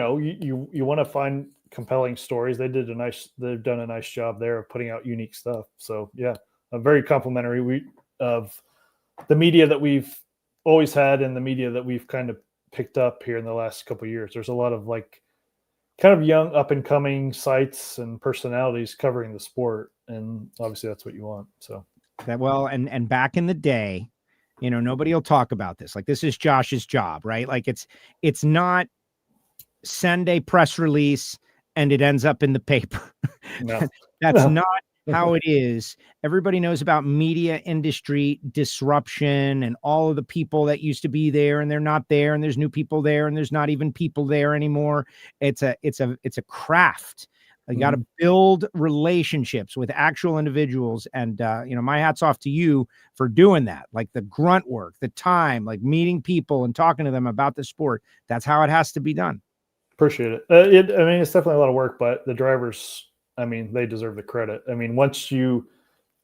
want to find compelling stories. They've done a nice job there of putting out unique stuff. So yeah, a very complimentary of the media that we've always had and the media that we've kind of picked up here in the last couple of years. There's a lot of like kind of young up and coming sites and personalities covering the sport. And obviously that's what you want. So and back in the day, nobody will talk about this. Like this is Josh's job, right? Like it's not send a press release and it ends up in the paper. No. That's not how it is. Everybody knows about media industry disruption and all of the people that used to be there and they're not there, and there's new people there and there's not even people there anymore. It's a craft. You got to build relationships with actual individuals. And, my hat's off to you for doing that. Like the grunt work, the time, like meeting people and talking to them about the sport. That's how it has to be done. Appreciate it. It's definitely a lot of work, but the drivers, they deserve the credit. Once you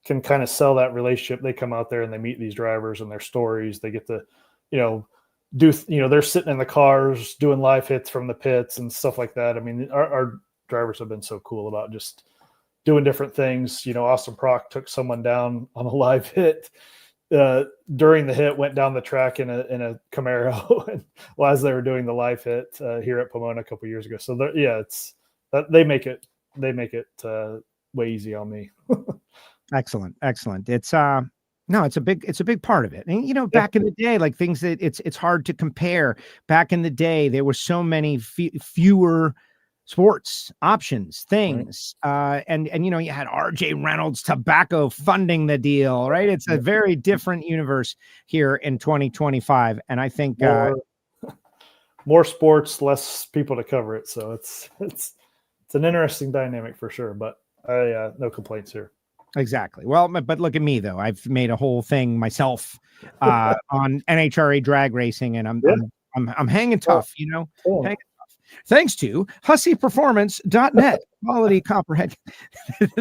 can kind of sell that relationship, they come out there and they meet these drivers and their stories. They get to, they're sitting in the cars doing live hits from the pits and stuff like that. Our drivers have been so cool about just doing different things. Austin Prock took someone down on a live hit during the hit, went down the track in a Camaro and as they were doing the live hit here at Pomona a couple of years ago. So they make it way easy on me. Excellent. It's it's a big part of it. And back in the day, like things that it's hard to compare. Back in the day, there were so many fewer sports options, things. And you had RJ Reynolds Tobacco funding the deal, right? It's a very different universe here in 2025. And I think more sports, less people to cover it. So it's an interesting dynamic for sure, but no complaints here. Exactly. Well, but look at me though. I've made a whole thing myself on NHRA drag racing, and I'm hanging tough, hanging tough. Thanks to HusseyPerformance.net, quality copperhead.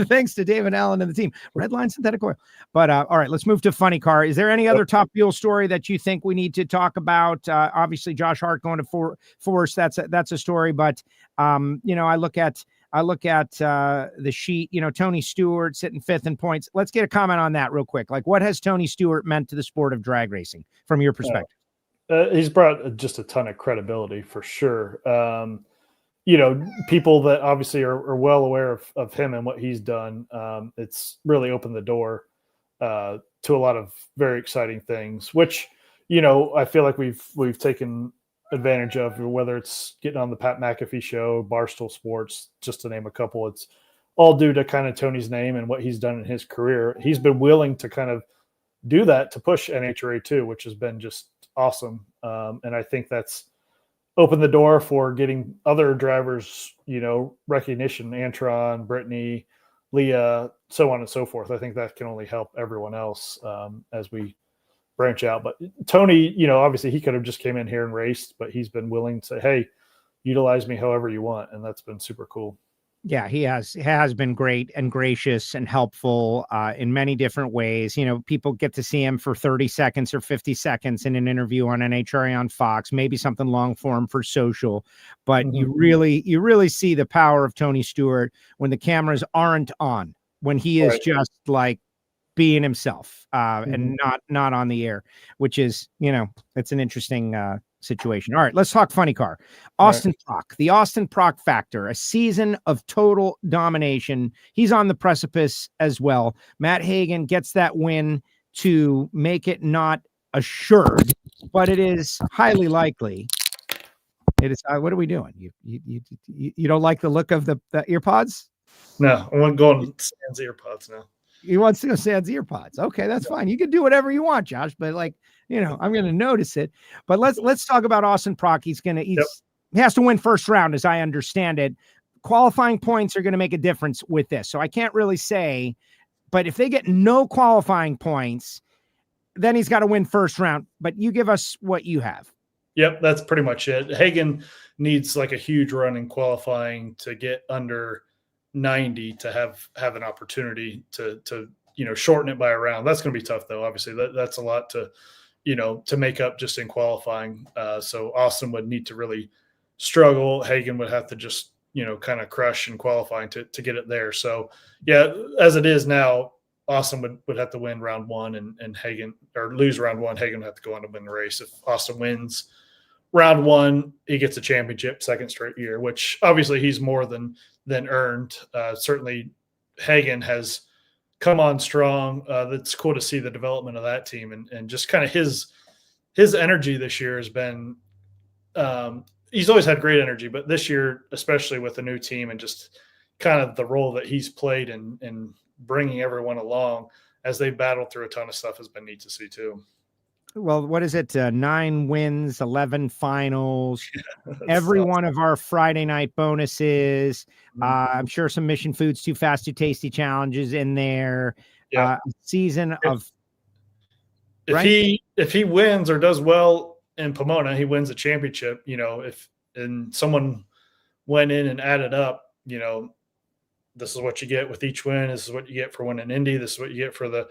Thanks to David Allen and the team. Redline synthetic oil. But all right, let's move to funny car. Is there any other Top Fuel story that you think we need to talk about? Obviously, Josh Hart going to Force. That's a story. But I look at the sheet. Tony Stewart sitting 5th in points. Let's get a comment on that real quick. Like, what has Tony Stewart meant to the sport of drag racing from your perspective? He's brought just a ton of credibility for sure. People that obviously are well aware of him and what he's done. It's really opened the door to a lot of very exciting things, which, I feel like we've taken advantage of, whether it's getting on the Pat McAfee show, Barstool Sports, just to name a couple. It's all due to kind of Tony's name and what he's done in his career. He's been willing to kind of do that to push NHRA too, which has been just awesome. And I think that's opened the door for getting other drivers, recognition, Antron, Brittany, Leah, so on and so forth. I think that can only help everyone else as we branch out. But Tony, obviously he could have just came in here and raced, but he's been willing to say, hey, utilize me however you want. And that's been super cool. Yeah, he has been great and gracious and helpful in many different ways. People get to see him for 30 seconds or 50 seconds in an interview on NHRA on Fox, maybe something long form for social. But you really see the power of Tony Stewart when the cameras aren't on, when he is just like being himself and not on the air, which is, it's an interesting situation. All right, let's talk funny car. Austin Prock, the Austin Prock factor, a season of total domination. He's on the precipice as well. Matt Hagen gets that win to make it not assured, but it is highly likely It is. What are we doing? You don't like the look of the earpods? No, I want going Sans earpods now. He wants to go Sans earpods. Okay, that's fine. You can do whatever you want, Josh. But like, I'm going to notice it. But let's talk about Austin Prock. He has to win first round, as I understand it. Qualifying points are going to make a difference with this. So I can't really say, but if they get no qualifying points, then he's got to win first round. But you give us what you have. Yep, that's pretty much it. Hagen needs like a huge run in qualifying to get under 90 to have an opportunity to shorten it by a round. That's going to be tough though. Obviously that's a lot to make up just in qualifying. So Austin would need to really struggle. Hagen would have to just, kind of crush in qualifying to get it there. So yeah, as it is now, Austin would have to win round one and Hagen, or lose round one. Hagen would have to go on to win the race. If Austin wins round one, he gets a championship second straight year, which obviously he's more than earned. Certainly Hagen has come on strong. That's cool to see the development of that team and just kind of his energy this year has been, he's always had great energy, but this year, especially with the new team and just kind of the role that he's played in bringing everyone along as they battled through a ton of stuff has been neat to see too. Well, what is it? 9 wins, 11 finals, every one of our Friday night bonuses. I'm sure some Mission Foods Too Fast, Too Tasty challenges in there. Season of. If he wins or does well in Pomona, he wins the championship. If someone went in and added up, this is what you get with each win. This is what you get for winning Indy. This is what you get for the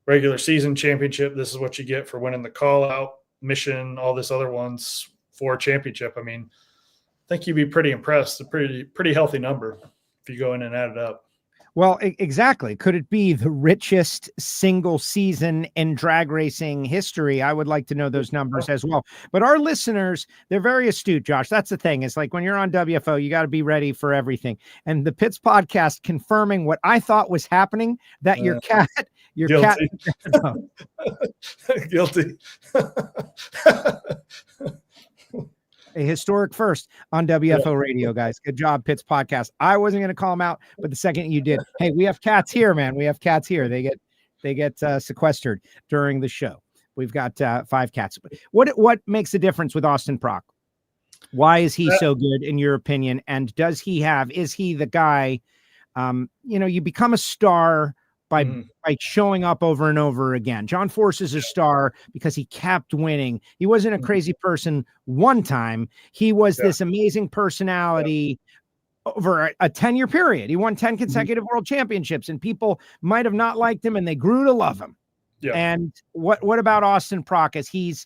regular season championship. This is what you get for winning the call out mission, all this other ones for a championship. I mean, I think you'd be pretty impressed. A pretty healthy number if you go in and add it up. Well, exactly. Could it be the richest single season in drag racing history? I would like to know those numbers as well. But our listeners, they're very astute, Josh. That's the thing. It's like when you're on WFO, you got to be ready for everything. And the Pits podcast confirming what I thought was happening, that your cat. Guilty. Guilty. A historic first on WFO radio, guys. Good job, Pits podcast. I wasn't going to call them out, but the second you did, hey, we have cats here, man. We have cats here. They get sequestered during the show. We've got 5 cats. What makes the difference with Austin Prock? Why is he so good in your opinion? And is he the guy? You become a star by showing up over and over again. John Force is a star because he kept winning. He wasn't a crazy person one time. He was this amazing personality over a 10-year period. He won 10 consecutive world championships, and people might have not liked him, and they grew to love him. Yeah. And what about Austin Prock? As he's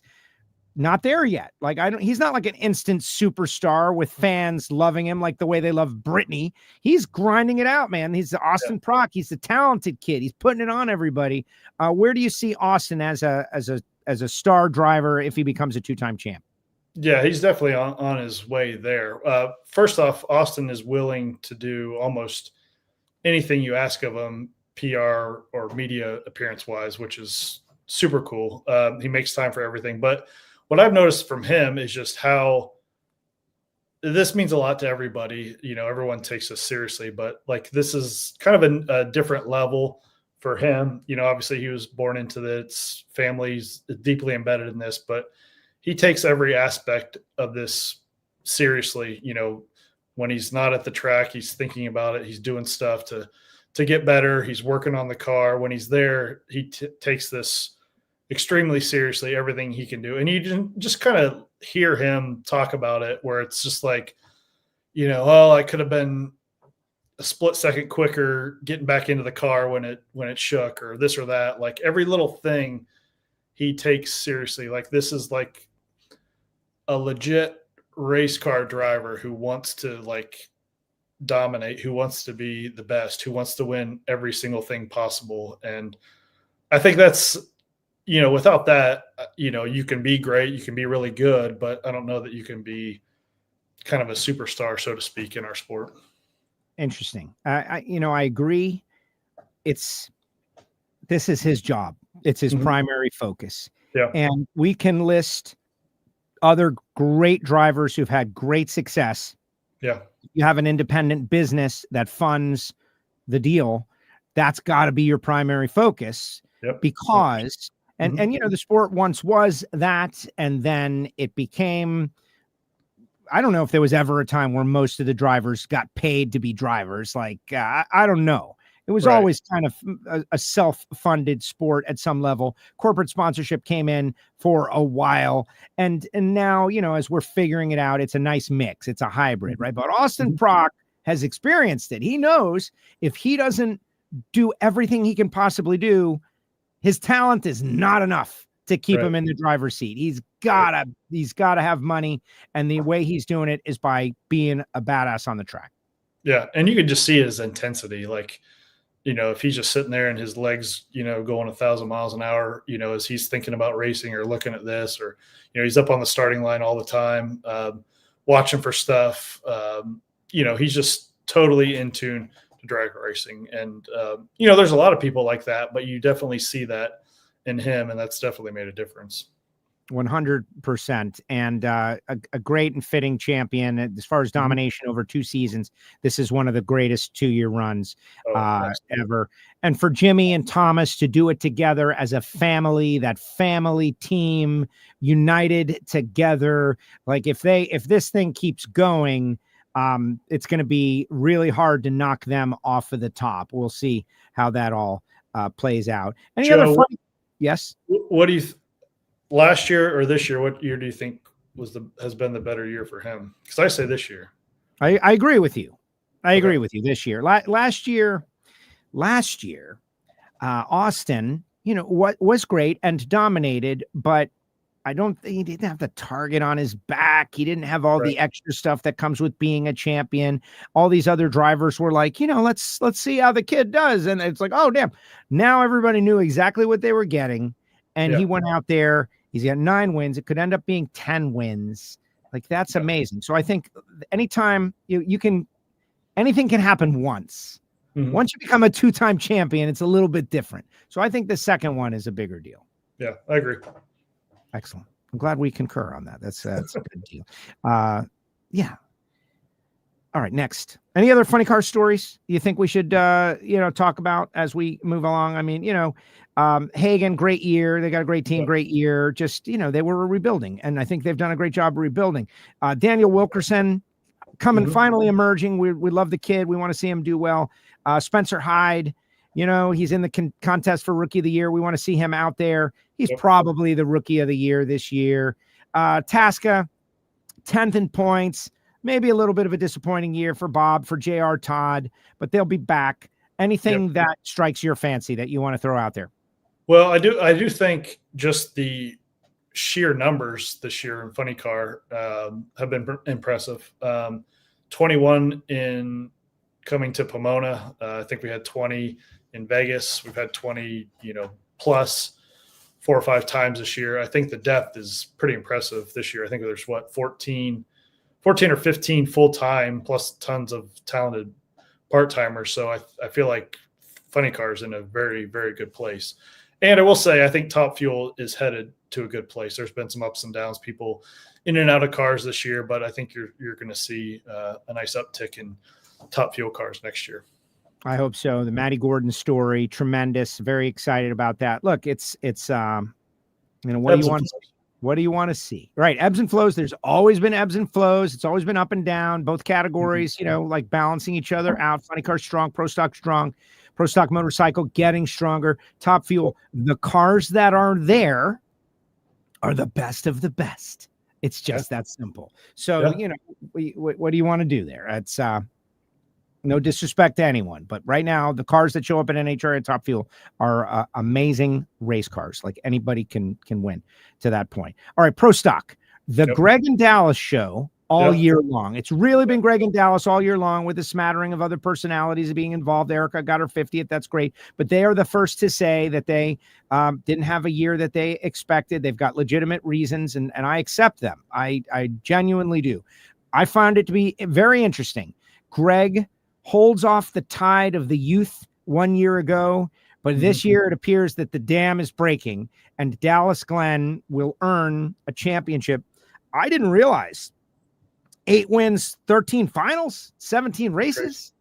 not there yet. He's not like an instant superstar with fans loving him like the way they love Brittany. He's grinding it out, man. He's the Austin Prock. He's the talented kid. He's putting it on everybody. Where do you see Austin as a star driver if he becomes a 2-time champ? Yeah, he's definitely on his way there. First off, Austin is willing to do almost anything you ask of him, PR or media appearance wise, which is super cool. He makes time for everything. But what I've noticed from him is just how this means a lot to everybody. Everyone takes this seriously, but this is kind of a different level for him. Obviously he was born into this, family's deeply embedded in this, but he takes every aspect of this seriously. When he's not at the track, he's thinking about it. He's doing stuff to get better. He's working on the car. When he's there, he takes this extremely seriously, everything he can do. And you just kind of hear him talk about it where it's just like, I could have been a split second quicker getting back into the car when it shook or this or that. Like every little thing he takes seriously. Like this is like a legit race car driver who wants to dominate, who wants to be the best, who wants to win every single thing possible. And I think that's, without that, you can be great, you can be really good, but I don't know that you can be kind of a superstar, so to speak, in our sport. Interesting. I agree. This is his job. It's his primary focus. Yeah. And we can list other great drivers who've had great success. Yeah. You have an independent business that funds the deal. That's got to be your primary focus. Yep. Because, and the sport once was that, and then it became, I don't know if there was ever a time where most of the drivers got paid to be drivers. Like, I don't know. It was always kind of a self-funded sport at some level. Corporate sponsorship came in for a while. And now, as we're figuring it out, it's a nice mix. It's a hybrid, right? But Austin Prock has experienced it. He knows if he doesn't do everything he can possibly do, his talent is not enough to keep him in the driver's seat. He's gotta have money. And the way he's doing it is by being a badass on the track. Yeah. And you can just see his intensity. Like, if he's just sitting there and his legs, going 1,000 miles an hour, as he's thinking about racing or looking at this, or, he's up on the starting line all the time, watching for stuff. He's just totally in tune to drag racing. And, there's a lot of people like that, but you definitely see that in him. And that's definitely made a difference. 100%. And a great and fitting champion as far as domination over 2 seasons. This is one of the greatest 2-year runs ever. And for Jimmy and Thomas to do it together as a family, that family team united together, like if this thing keeps going, it's going to be really hard to knock them off of the top. We'll see how that all plays out. Any Joe, other funny? Yes. What do you last year or this year, what year do you think has been the better year for him? Because I say this year. I agree with you. I agree with you this year. Last year, Austin, what was great and dominated, but I don't think he didn't have the target on his back. He didn't have all the extra stuff that comes with being a champion. All these other drivers were like, let's see how the kid does. And it's like, oh, damn. Now everybody knew exactly what they were getting. And he went out there. He's got 9 wins. It could end up being 10 wins. Like, that's amazing. So I think anytime anything can happen once. Once you become a 2-time champion, it's a little bit different. So I think the second one is a bigger deal. Yeah, I agree. Excellent. I'm glad we concur on that. That's a good deal. Yeah. All right. Next, any other funny car stories you think we should, talk about as we move along? I mean, Hagen, great year. They got a great team, great year. Just, they were rebuilding, and I think they've done a great job rebuilding. Daniel Wilkerson finally emerging. We love the kid. We want to see him do well. Spencer Hyde, he's in the contest for Rookie of the Year. We want to see him out there. He's probably the Rookie of the Year this year. Tasca, 10th in points. Maybe a little bit of a disappointing year for Bob, for JR Todd, but they'll be back. Anything that strikes your fancy that you want to throw out there? Well, I do think just the sheer numbers this year in funny car have been impressive. 21 in coming to Pomona. I think we had 20 in Vegas. We've had 20, plus 4 or 5 times this year. I think the depth is pretty impressive this year. I think there's 14 or 15 full-time plus tons of talented part-timers. So I feel like funny cars in a very, very good place. And I will say, I think Top Fuel is headed to a good place. There's been some ups and downs, people in and out of cars this year, but I think you're going to see a nice uptick in Top Fuel cars next year. I hope so. The Matty Gordon story, tremendous. Very excited about that. Look, it's what do you want to see? Right. Ebbs and flows. There's always been ebbs and flows. It's always been up and down, both categories, like balancing each other out. Funny car strong, pro stock strong, pro stock motorcycle getting stronger. Top Fuel. The cars that are there are the best of the best. It's just that simple. So, what do you want to do there? It's no disrespect to anyone, but right now the cars that show up at NHRA Top Fuel are amazing race cars. Like, anybody can win to that point. All right, pro stock, the Greg and Dallas show all year long. It's really been Greg and Dallas all year long, with a smattering of other personalities being involved. Erica got her 50th. That's great. But they are the first to say that they didn't have a year that they expected. They've got legitimate reasons, and I accept them. I genuinely do. I found it to be very interesting. Greg holds off the tide of the youth 1 year ago, but this year it appears that the dam is breaking, and Dallas Glenn will earn a championship I didn't realize 8 wins, 13 finals, 17 races.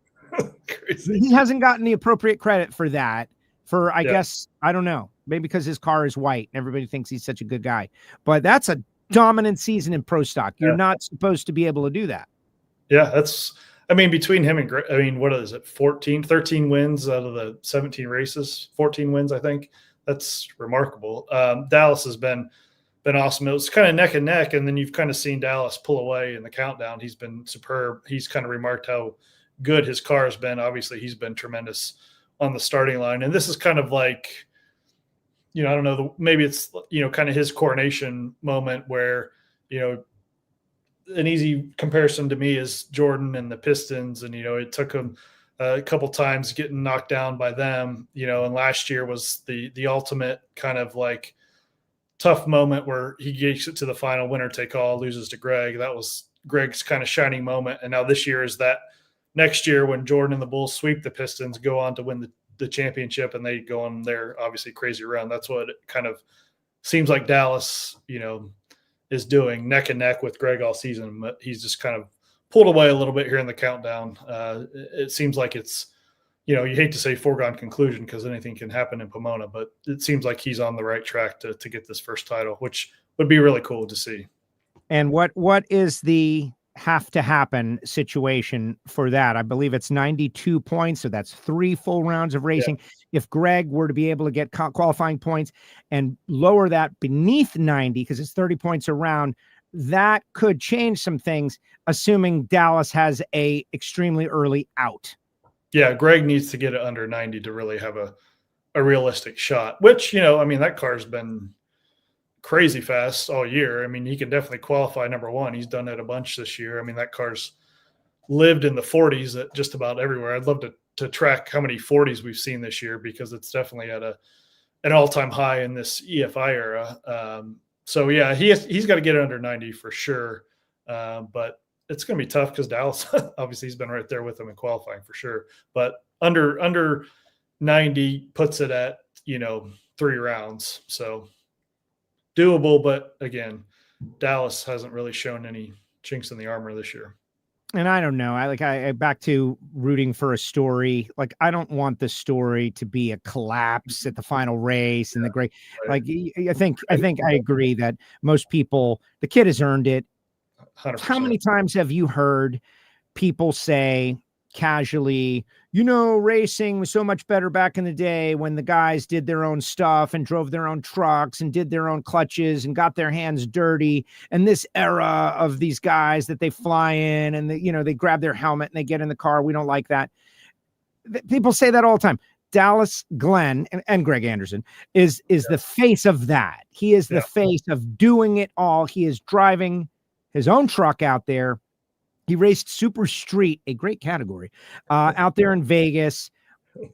Crazy. He hasn't gotten the appropriate credit for that. For, I guess, I don't know, maybe because his car is white and everybody thinks he's such a good guy. But that's a dominant season in pro stock. You're not supposed to be able to do that. Yeah, that's, I mean, between him and Greg, I mean, what is it? 13 wins out of the 17 races, 14 wins, I think. That's remarkable. Dallas has been awesome. It was kind of neck and neck, and then you've kind of seen Dallas pull away in the countdown. He's been superb. He's kind of remarked how good his car has been. Obviously, he's been tremendous on the starting line. And this is kind of like, I don't know, maybe it's, kind of his coronation moment where, an easy comparison to me is Jordan and the Pistons. And, it took him a couple times getting knocked down by them, and last year was the ultimate kind of like tough moment where he gets it to the final, winner take all, loses to Greg. That was Greg's kind of shining moment. And now this year is that next year when Jordan and the Bulls sweep the Pistons, go on to win the championship, and they go on their obviously crazy run. That's what it kind of seems like Dallas, is doing, neck and neck with Greg all season. But he's just kind of pulled away a little bit here in the countdown. It seems like it's, you hate to say foregone conclusion because anything can happen in Pomona, but it seems like he's on the right track to get this first title, which would be really cool to see. And what is the have to happen situation for that? I believe it's 92 points. So that's 3 full rounds of racing. Yeah. If Greg were to be able to get qualifying points and lower that beneath 90, because it's 30 points a round, that could change some things, assuming Dallas has a extremely early out. Yeah. Greg needs to get it under 90 to really have a realistic shot, which, that car's been crazy fast all year. I mean, he can definitely qualify number one. He's done it a bunch this year. I mean, that car's lived in the 40s at just about everywhere. I'd love to track how many 40s we've seen this year, because it's definitely at an all-time high in this EFI era. So yeah, he's got to get it under 90 for sure. But it's going to be tough because Dallas, obviously he's been right there with him in qualifying for sure. But under 90 puts it at, 3 rounds. So doable, but again, Dallas hasn't really shown any chinks in the armor this year. And I don't know. I back to rooting for a story. Like, I don't want the story to be a collapse at the final race and the great. Right. Like, I think I agree that most people, the kid has earned it. 100%. How many times have you heard people say casually, racing was so much better back in the day when the guys did their own stuff and drove their own trucks and did their own clutches and got their hands dirty. And this era of these guys that they fly in and they grab their helmet and they get in the car. We don't like that. People say that all the time. Dallas Glenn and Greg Anderson is the face of that. He is the face of doing it all. He is driving his own truck out there. He raced Super Street, a great category, out there in Vegas.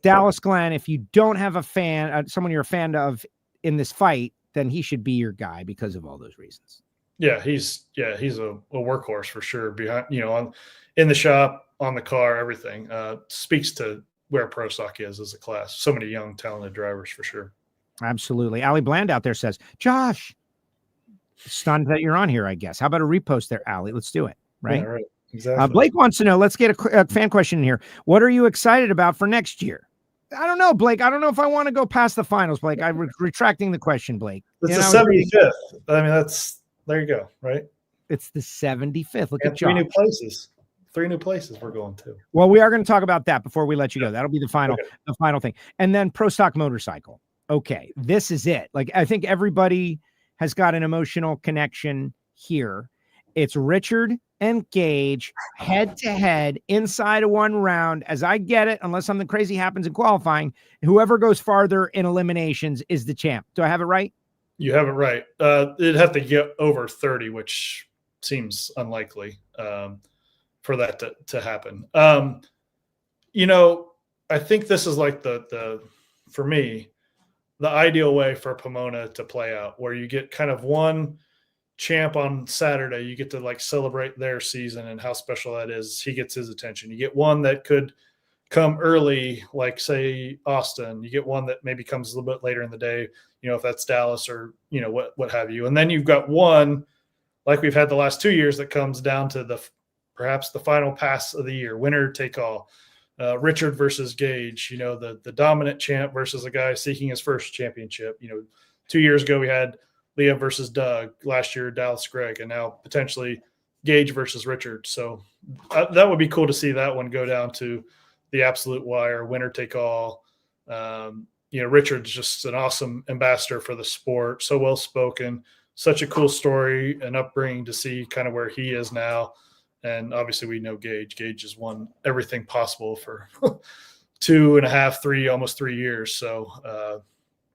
Dallas Glenn, if you don't have a fan, someone you're a fan of in this fight, then he should be your guy because of all those reasons. Yeah, he's a workhorse for sure. Behind, in the shop, on the car, everything speaks to where pro stock is as a class. So many young, talented drivers for sure. Absolutely. Allie Bland out there says, Josh, stunned that you're on here, I guess. How about a repost there, Allie? Let's do it. Right. Yeah, right. Exactly. Blake wants to know, let's get a fan question in here. What are you excited about for next year? I don't know, Blake. I don't know if I want to go past the finals, Blake. I'm retracting the question, Blake. It's the 75th. I mean, there you go, right? It's the 75th. Look at Josh. 3 new places we're going to. Well, we are going to talk about that before we let you go. That'll be the final thing. And then Pro Stock Motorcycle. Okay, this is it. Like, I think everybody has got an emotional connection here. It's Richard and Gage head to head inside of one round. As I get it, unless something crazy happens in qualifying, whoever goes farther in eliminations is the champ. Do I have it right? You have it right. It'd have to get over 30, which seems unlikely for that to happen. I think this is like for me, the ideal way for Pomona to play out, where you get kind of one champ on Saturday. You get to like celebrate their season and how special that is. He gets his attention. You get one that could come early, like say Austin. You get one that maybe comes a little bit later in the day, if that's Dallas or, what have you. And then you've got one like we've had the last 2 years, that comes down to perhaps the final pass of the year, winner take all. Richard versus Gage, the dominant champ versus a guy seeking his first championship. 2 years ago we had Leah versus Doug, last year Dallas Gregg, and now potentially Gage versus Richard. So that would be cool to see that one go down to the absolute wire, winner take all. Richard's just an awesome ambassador for the sport, so well spoken, such a cool story and upbringing to see kind of where he is now. And obviously we know Gage has won everything possible for 2.5, almost 3 years. So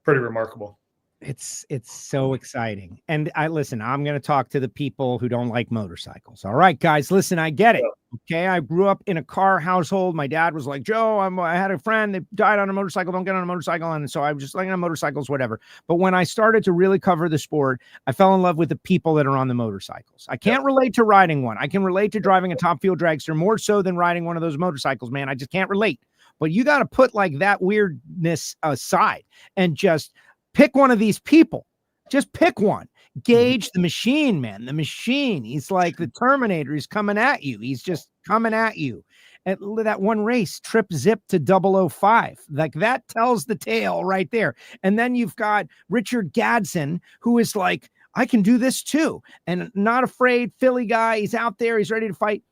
pretty remarkable. It's so exciting. And I'm going to talk to the people who don't like motorcycles. All right, guys, listen, I get it. Okay. I grew up in a car household. My dad was like, Joe, I had a friend that died on a motorcycle. Don't get on a motorcycle. And so I was just like, on motorcycles, whatever. But when I started to really cover the sport, I fell in love with the people that are on the motorcycles. I can't relate to riding one. I can relate to driving a top fuel dragster more so than riding one of those motorcycles, man. I just can't relate. But you got to put like that weirdness aside and just pick one of these people. Just pick one. Gage, the machine, man. The machine. He's like the Terminator. He's coming at you. He's just coming at you. And that one race, trip zip to 005. Like that tells the tale right there. And then you've got Richard Gadsden, who is like, I can do this too. And not afraid, Philly guy. He's out there. He's ready to fight.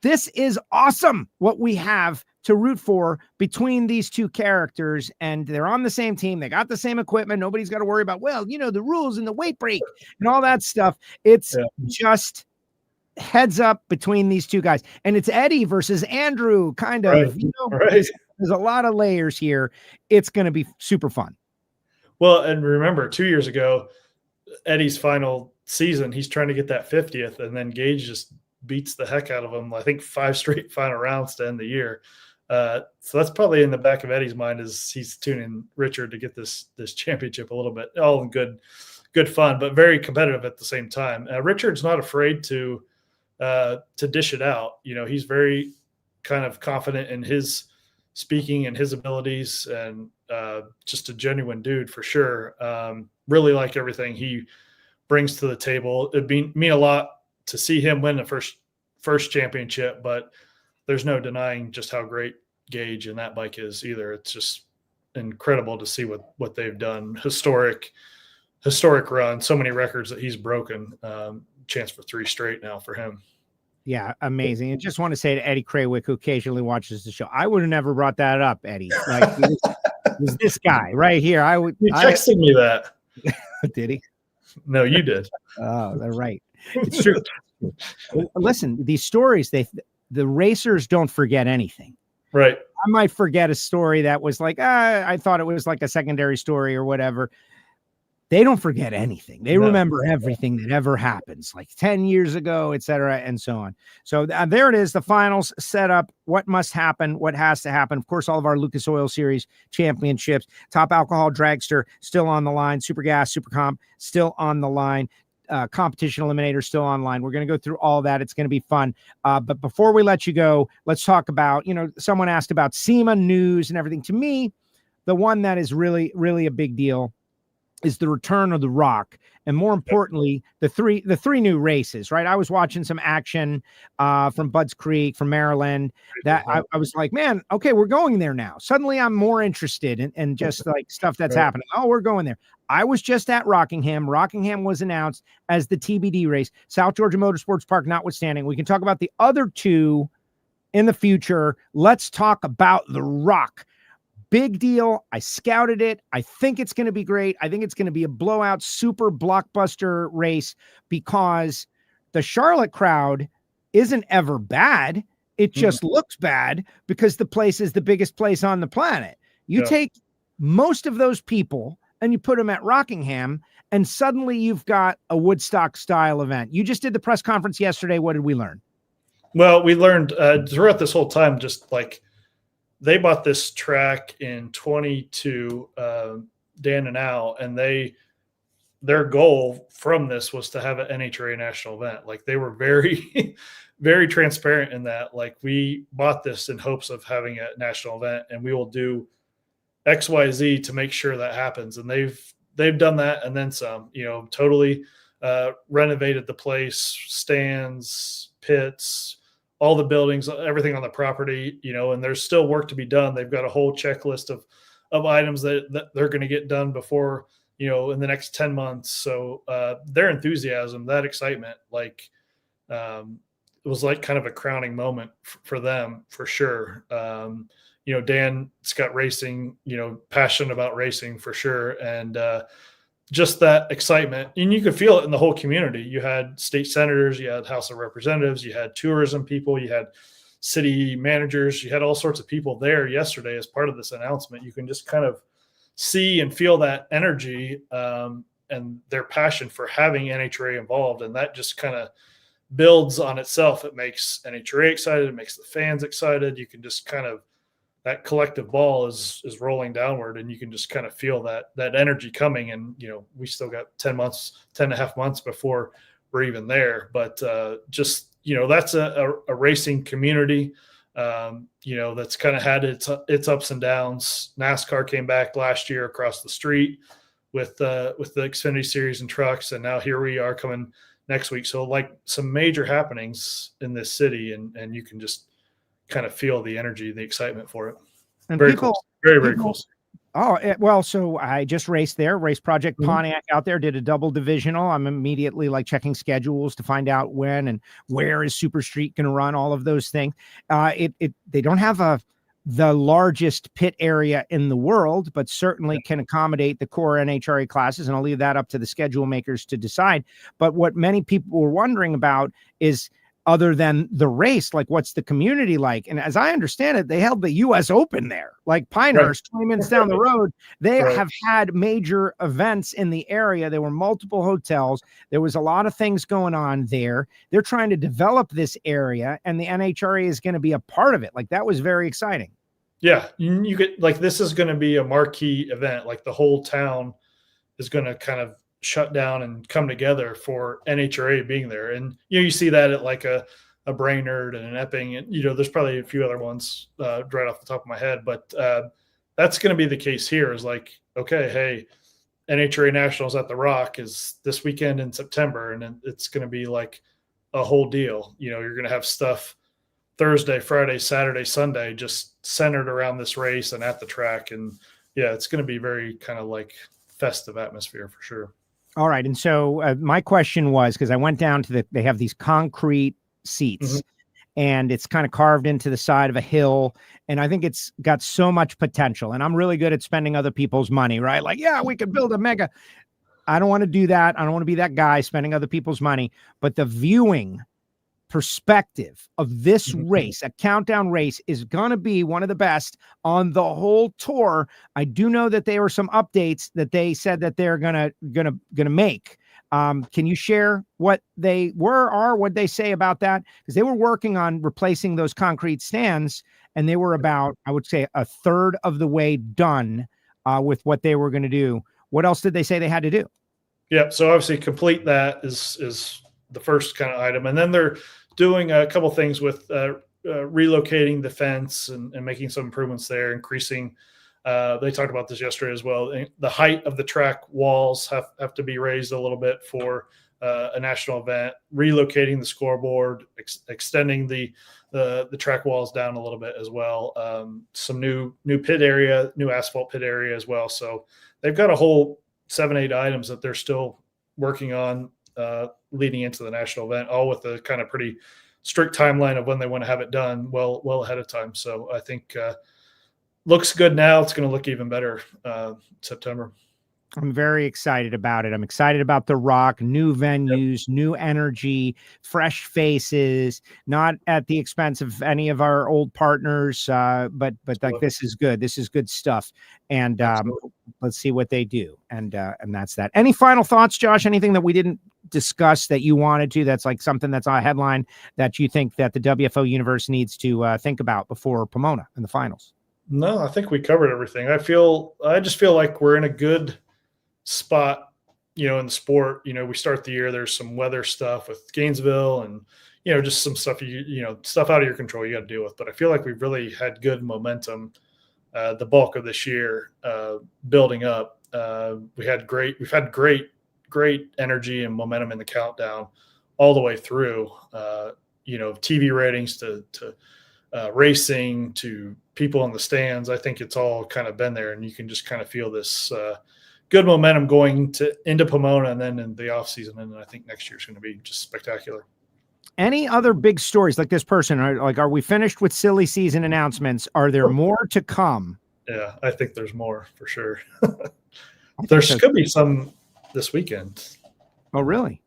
This is awesome what we have to root for between these two characters, and they're on the same team. They got the same equipment. Nobody's got to worry about, the rules and the weight break and all that stuff. It's just heads up between these two guys. And it's Eddie versus Andrew, kind of. Right. There's a lot of layers here. It's going to be super fun. Well, and remember, 2 years ago, Eddie's final season, he's trying to get that 50th, and then Gage just beats the heck out of him, I think 5 straight final rounds to end the year. So that's probably in the back of Eddie's mind as he's tuning Richard to get this championship a little bit, all in good fun, but very competitive at the same time. Richard's not afraid to dish it out. He's very kind of confident in his speaking and his abilities, and just a genuine dude for sure. Really like everything he brings to the table. It'd mean a lot to see him win the first championship, but there's no denying just how great Gage and that bike is either. It's just incredible to see what they've done. Historic run, so many records that he's broken. Chance for 3 straight now for him. Yeah, amazing. And just want to say to Eddie Krawick, who occasionally watches the show, I would have never brought that up, Eddie. Like, it was this guy right here. He texted me that. Did he? No, you did. Oh, they're right. It's true. Listen, these stories, the racers don't forget anything. Right. I might forget a story that was like, I thought it was like a secondary story or whatever. They don't forget anything. They remember everything that ever happens, like 10 years ago, et cetera, and so on. So there it is, the finals set up, what must happen, what has to happen. Of course, all of our Lucas Oil Series championships, Top Alcohol Dragster still on the line, Super Gas, Super Comp still on the line. Competition Eliminator still online. We're going to go through all that. It's going to be fun. But before we let you go, let's talk about, someone asked about SEMA news and everything. To me, the one that is really, really a big deal is the return of the Rock. And more importantly, the three new races, right? I was watching some action from Budds Creek, from Maryland, that I was like, man, okay, we're going there now. Suddenly I'm more interested in just like stuff that's happening. Oh, we're going there. I was just at Rockingham. Rockingham was announced as the TBD race, South Georgia Motorsports Park notwithstanding. We can talk about the other two in the future. Let's talk about the Rock. Big deal. I scouted it. I think it's going to be great. I think it's going to be a blowout, super blockbuster race because the Charlotte crowd isn't ever bad. It just looks bad because the place is the biggest place on the planet. You take most of those people and you put them at Rockingham, and suddenly you've got a Woodstock style event. You just did the press conference yesterday. What did we learn? Well, we learned throughout this whole time, just like they bought this track in 22, Dan and Al, and their goal from this was to have an NHRA national event. Like they were very, very transparent in that. Like we bought this in hopes of having a national event, and we will do XYZ to make sure that happens. And they've done that and then some, totally renovated the place, stands, pits, all the buildings, everything on the property, and there's still work to be done. They've got a whole checklist of items that they're going to get done before, in the next 10 months. So their enthusiasm, that excitement, it was like kind of a crowning moment for them, for sure. Dan Scott Racing, passionate about racing for sure. And just that excitement. And you could feel it in the whole community. You had state senators, you had House of Representatives, you had tourism people, you had city managers, you had all sorts of people there yesterday as part of this announcement. You can just kind of see and feel that energy and their passion for having NHRA involved. And that just kind of builds on itself. It makes NHRA excited. It makes the fans excited. You can just kind of, that collective ball is rolling downward, and you can just kind of feel that energy coming. And, we still got 10 and a half months before we're even there. But that's a racing community, that's kind of had its ups and downs. NASCAR came back last year across the street with the Xfinity Series and trucks. And now here we are coming next week. So some major happenings in this city, and you can just kind of feel the energy, the excitement for it. And very cool. Very, very cool. Oh, well, so I just raced there, Race Project Pontiac out there, did a double divisional. I'm immediately checking schedules to find out when and where is Super Street going to run, all of those things. They don't have the largest pit area in the world, but certainly can accommodate the core NHRA classes. And I'll leave that up to the schedule makers to decide. But what many people were wondering about is, other than the race, what's the community like? And as I understand it, they held the U.S. Open there, Pinehurst, 20 minutes down the road. They have had major events in the area. There were multiple hotels. There was a lot of things going on there. They're trying to develop this area, and the NHRA is going to be a part of it. That was very exciting. Yeah. You get this is going to be a marquee event. The whole town is going to kind of shut down and come together for NHRA being there. And, you see that at a Brainerd and an Epping, and, there's probably a few other ones right off the top of my head, but that's going to be the case here is okay, hey, NHRA Nationals at the Rock is this weekend in September. And it's going to be a whole deal. You're going to have stuff Thursday, Friday, Saturday, Sunday, just centered around this race and at the track. And yeah, it's going to be very kind of festive atmosphere for sure. All right. And so my question was, because I went down to they have these concrete seats and it's kind of carved into the side of a hill. And I think it's got so much potential. And I'm really good at spending other people's money, right? We could build a mega. I don't want to do that. I don't want to be that guy spending other people's money. But the viewing perspective of this race, a countdown race, is going to be one of the best on the whole tour. I do know that there were some updates that they said that they're gonna make. Can you share what they were or what they say about that? Because they were working on replacing those concrete stands, and they were about, I would say, a third of the way done with what they were going to do. What else did they say they had to do? Yeah, so obviously complete that is the first kind of item. And then they're doing a couple things with relocating the fence and making some improvements there, increasing. They talked about this yesterday as well. The height of the track walls have to be raised a little bit for a national event, relocating the scoreboard, extending the track walls down a little bit as well. Some new pit area, new asphalt pit area as well. So they've got a whole 7-8 items that they're still working on leading into the national event, all with a kind of pretty strict timeline of when they want to have it done well ahead of time. So I think looks good now. It's going to look even better September. I'm very excited about it. I'm excited about the Rock, new venues, new energy, fresh faces, not at the expense of any of our old partners, but this is good. This is good stuff. And let's see what they do. And that's that. Any final thoughts, Josh? Anything that we didn't discuss that you wanted to, that's something that's on a headline that you think that the WFO universe needs to think about before Pomona in the finals? No, I think we covered everything. I just feel like we're in a good spot, in the sport. We start the year, there's some weather stuff with Gainesville and, just some stuff, stuff out of your control you got to deal with. But I feel like we've really had good momentum, the bulk of this year, building up. We've had great great energy and momentum in the countdown all the way through, TV ratings to racing to people in the stands. I think it's all kind of been there, and you can just kind of feel this good momentum going into Pomona and then in the off season. And I think next year's going to be just spectacular. Any other big stories like this person? Are we finished with silly season announcements? Are there more to come? Yeah, I think there's more for sure. There could be some this weekend. Oh, really?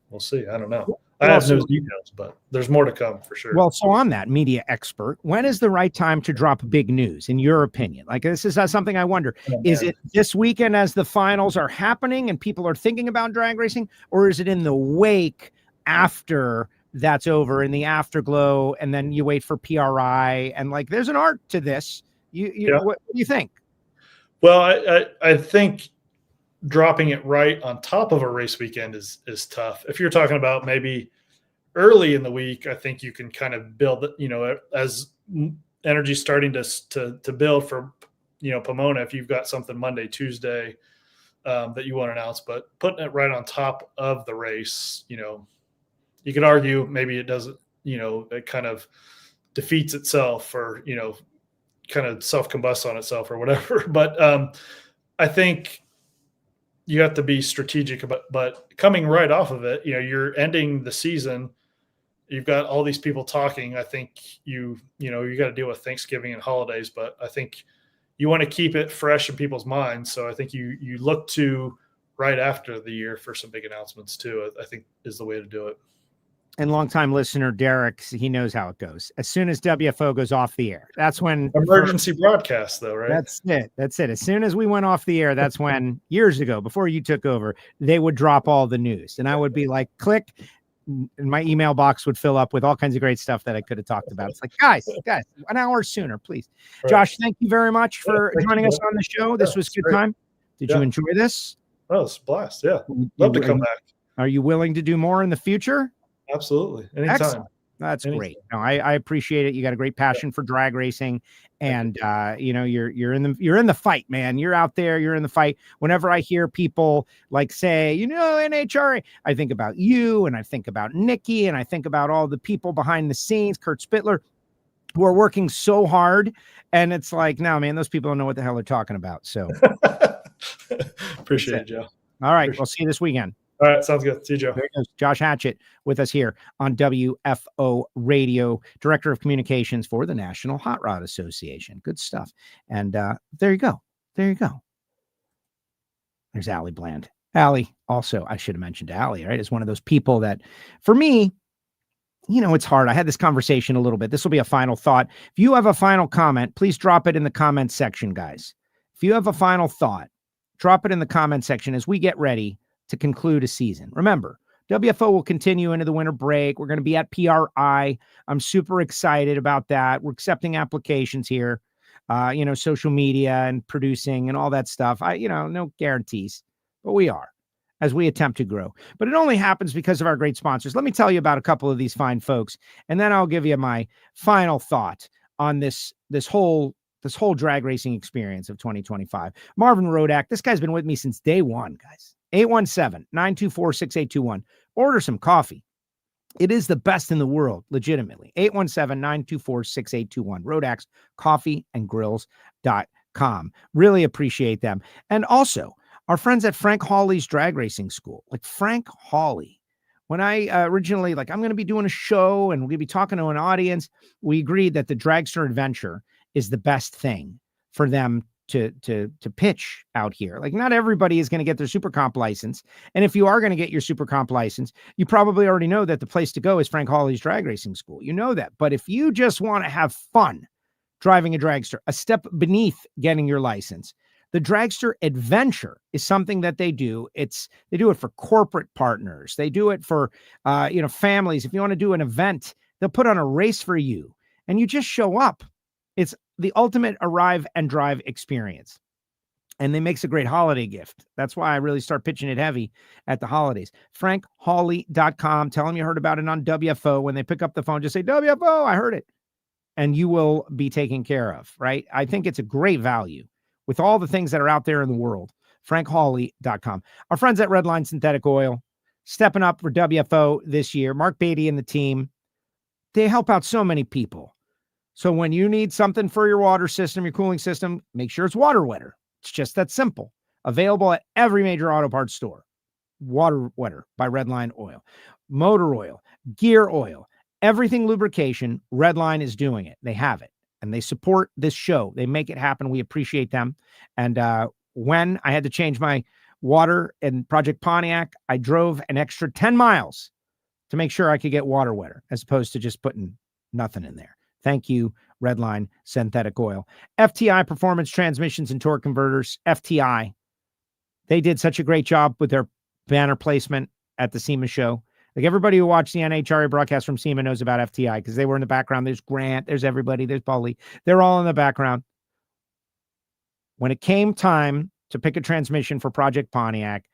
We'll see. I don't know. I have no details, but there's more to come for sure. Well, so on that, media expert, when is the right time to drop big news, in your opinion? Like, this is something I wonder. Is it this weekend as the finals are happening and people are thinking about drag racing, or is it in the wake after that's over, in the afterglow, and then you wait for PRI? And like, there's an art to this. What do you think? Well, I think dropping it right on top of a race weekend is tough. If you're talking about maybe early in the week, I think you can kind of build, as energy starting to build for, Pomona, if you've got something Monday, Tuesday that you want to announce, but putting it right on top of the race, you could argue maybe it doesn't, it kind of defeats itself, or, kind of self-combusts on itself or whatever. But I think you have to be strategic but coming right off of it, you're ending the season. You've got all these people talking. I think you got to deal with Thanksgiving and holidays, but I think you want to keep it fresh in people's minds. So I think you look to right after the year for some big announcements too, I think is the way to do it. And longtime listener Derek, he knows how it goes. As soon as WFO goes off the air, that's when emergency broadcast, though, right? That's it. As soon as we went off the air, that's when years ago, before you took over, they would drop all the news, and I would be like, click, and my email box would fill up with all kinds of great stuff that I could have talked about. It's like, guys, 1 hour sooner, please. Right. Josh, thank you very much for joining us on the show. This was a good time. Did you enjoy this? Oh, it's a blast. Yeah, love to come back. Are you willing to do more in the future? Absolutely. Anytime. Excellent. That's great. No, I appreciate it. You got a great passion for drag racing, and you're in the fight, man. You're out there, you're in the fight. Whenever I hear people like say, NHRA, I think about you, and I think about Nikki, and I think about all the people behind the scenes, Kurt Spittler, who are working so hard. And it's like, no, man, those people don't know what the hell they're talking about. So appreciate it, Joe. All right. We'll see you this weekend. All right, sounds good. See you, Joe. There goes Josh Hachat with us here on WFO Radio, Director of Communications for the National Hot Rod Association. Good stuff. And there you go. There you go. There's Allie Bland. Allie, also, I should have mentioned Allie, right? Is one of those people that, for me, it's hard. I had this conversation a little bit. This will be a final thought. If you have a final comment, please drop it in the comment section, guys. If you have a final thought, drop it in the comment section as we get ready to conclude a season. Remember, WFO will continue into the winter break. We're going to be at PRI. I'm super excited about that. We're accepting applications here, social media and producing and all that stuff. No guarantees, but we are as we attempt to grow. But it only happens because of our great sponsors. Let me tell you about a couple of these fine folks, and then I'll give you my final thought on this whole drag racing experience of 2025. Marvin Rodak, this guy's been with me since day one, guys. 817-924-6821. Order some coffee. It is the best in the world, legitimately. 817-924-6821. Rodak's coffeeandgrills.com. Really appreciate them. And also, our friends at Frank Hawley's Drag Racing School. Like Frank Hawley. When I originally, I'm going to be doing a show and we're going to be talking to an audience, we agreed that the Dragster Adventure is the best thing for them to pitch out here. Like, not everybody is going to get their Super Comp license. And if you are going to get your Super Comp license, you probably already know that the place to go is Frank Hawley's Drag Racing School. You know that. But if you just want to have fun driving a dragster, a step beneath getting your license, the Dragster Adventure is something that they do. They do it for corporate partners. They do it for, families. If you want to do an event, they'll put on a race for you and you just show up. It's the ultimate arrive and drive experience. And they makes a great holiday gift. That's why I really start pitching it heavy at the holidays. FrankHawley.com. Tell them you heard about it on WFO. When they pick up the phone, just say, WFO, I heard it. And you will be taken care of, right? I think it's a great value with all the things that are out there in the world FrankHawley.com. Our friends at Redline Synthetic Oil, stepping up for WFO this year. Mark Beatty and the team, they help out so many people. So when you need something for your water system, your cooling system, make sure it's water wetter. It's just that simple. Available at every major auto parts store. Water wetter by Redline Oil. Motor oil, gear oil, everything lubrication, Redline is doing it. They have it. And they support this show. They make it happen. We appreciate them. And when I had to change my water in Project Pontiac, I drove an extra 10 miles to make sure I could get water wetter, as opposed to just putting nothing in there. Thank you, Redline Synthetic Oil. FTI Performance Transmissions and Torque Converters, FTI. They did such a great job with their banner placement at the SEMA show. Like, everybody who watched the NHRA broadcast from SEMA knows about FTI because they were in the background. There's Grant, there's everybody, there's Paulie. They're all in the background. When it came time to pick a transmission for Project Pontiac,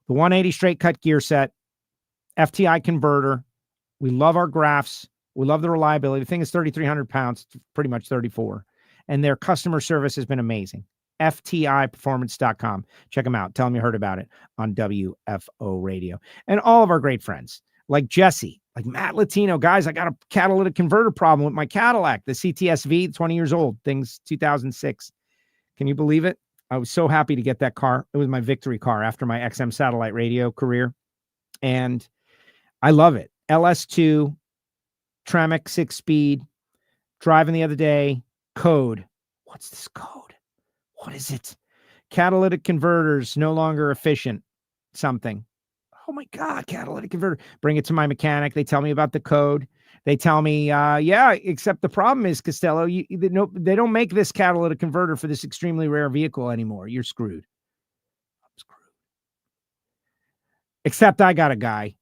the 180 straight cut gear set, FTI converter. We love our graphs. We love the reliability. The thing is 3,300 pounds, pretty much 34. And their customer service has been amazing. FTIperformance.com. Check them out. Tell them you heard about it on WFO Radio. And all of our great friends like Jesse, like Matt Latino. Guys, I got a catalytic converter problem with my Cadillac, the CTS-V, 20 years old. Thing's 2006. Can you believe it? I was so happy to get that car. It was my victory car after my XM satellite radio career. And I love it. LS2, Tremec 6-speed, driving the other day, code. What's this code? What is it? Catalytic converters no longer efficient. Something. Oh my God, catalytic converter. Bring it to my mechanic. They tell me about the code. They tell me, yeah, except the problem is, Castello, they don't make this catalytic converter for this extremely rare vehicle anymore. You're screwed. I'm screwed. Except I got a guy.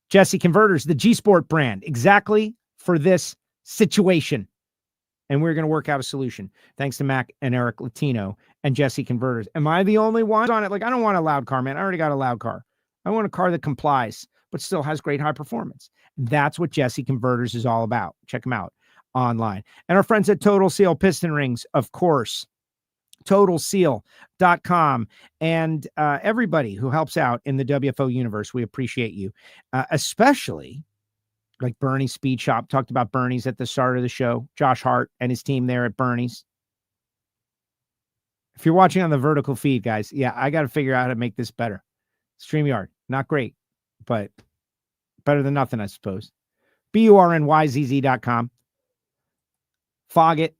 Jesse Converters, the G Sport brand, exactly for this situation. And we're going to work out a solution. Thanks to Mac and Eric Latino and Jesse Converters. Am I the only one on it? Like, I don't want a loud car, man. I already got a loud car. I want a car that complies, but still has great high performance. That's what Jesse Converters is all about. Check them out online. And our friends at Total Seal Piston Rings, of course. TotalSeal.com. And everybody who helps out in the WFO universe, we appreciate you. Especially like Bernie's Speed Shop. Talked about Bernie's at the start of the show. Josh Hart and his team there at Bernie's. If you're watching on the vertical feed, guys, yeah, I got to figure out how to make this better. StreamYard, not great, but better than nothing, I suppose. BURNYZZ.com. Foggett,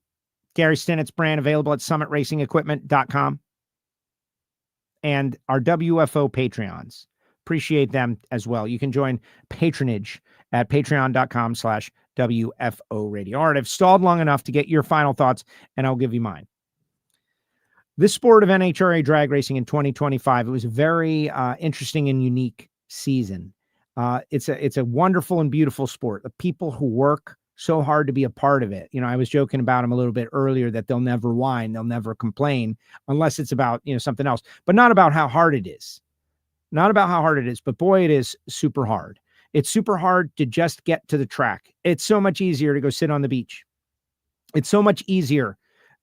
Gary Stinnett's brand, available at summitracingequipment.com. And our WFO Patreons. Appreciate them as well. You can join patronage at patreon.com/WFO Radio. All right, I've stalled long enough to get your final thoughts, and I'll give you mine. This sport of NHRA drag racing in 2025, it was a very interesting and unique season. It's a wonderful and beautiful sport. The people who work so hard to be a part of it. You know, I was joking about them a little bit earlier that they'll never whine, they'll never complain unless it's about, something else, but not about how hard it is. Not about how hard it is, but boy, it is super hard. It's super hard to just get to the track. It's so much easier to go sit on the beach. It's so much easier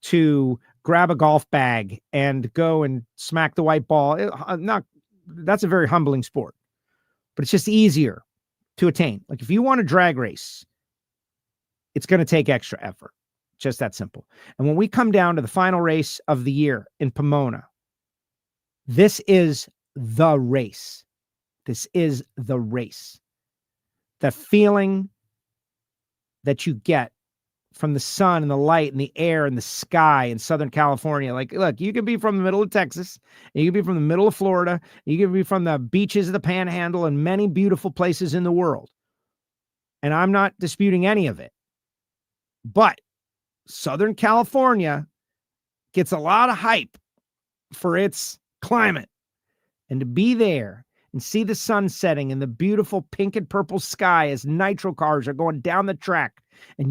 to grab a golf bag and go and smack the white ball. That's a very humbling sport, but it's just easier to attain. Like, if you want to drag race, it's going to take extra effort. Just that simple. And when we come down to the final race of the year in Pomona, this is the race. This is the race. The feeling that you get from the sun and the light and the air and the sky in Southern California. Like, look, you can be from the middle of Texas, and you can be from the middle of Florida, you can be from the beaches of the Panhandle and many beautiful places in the world. And I'm not disputing any of it. But Southern California gets a lot of hype for its climate. And to be there and see the sun setting and the beautiful pink and purple sky as nitro cars are going down the track, and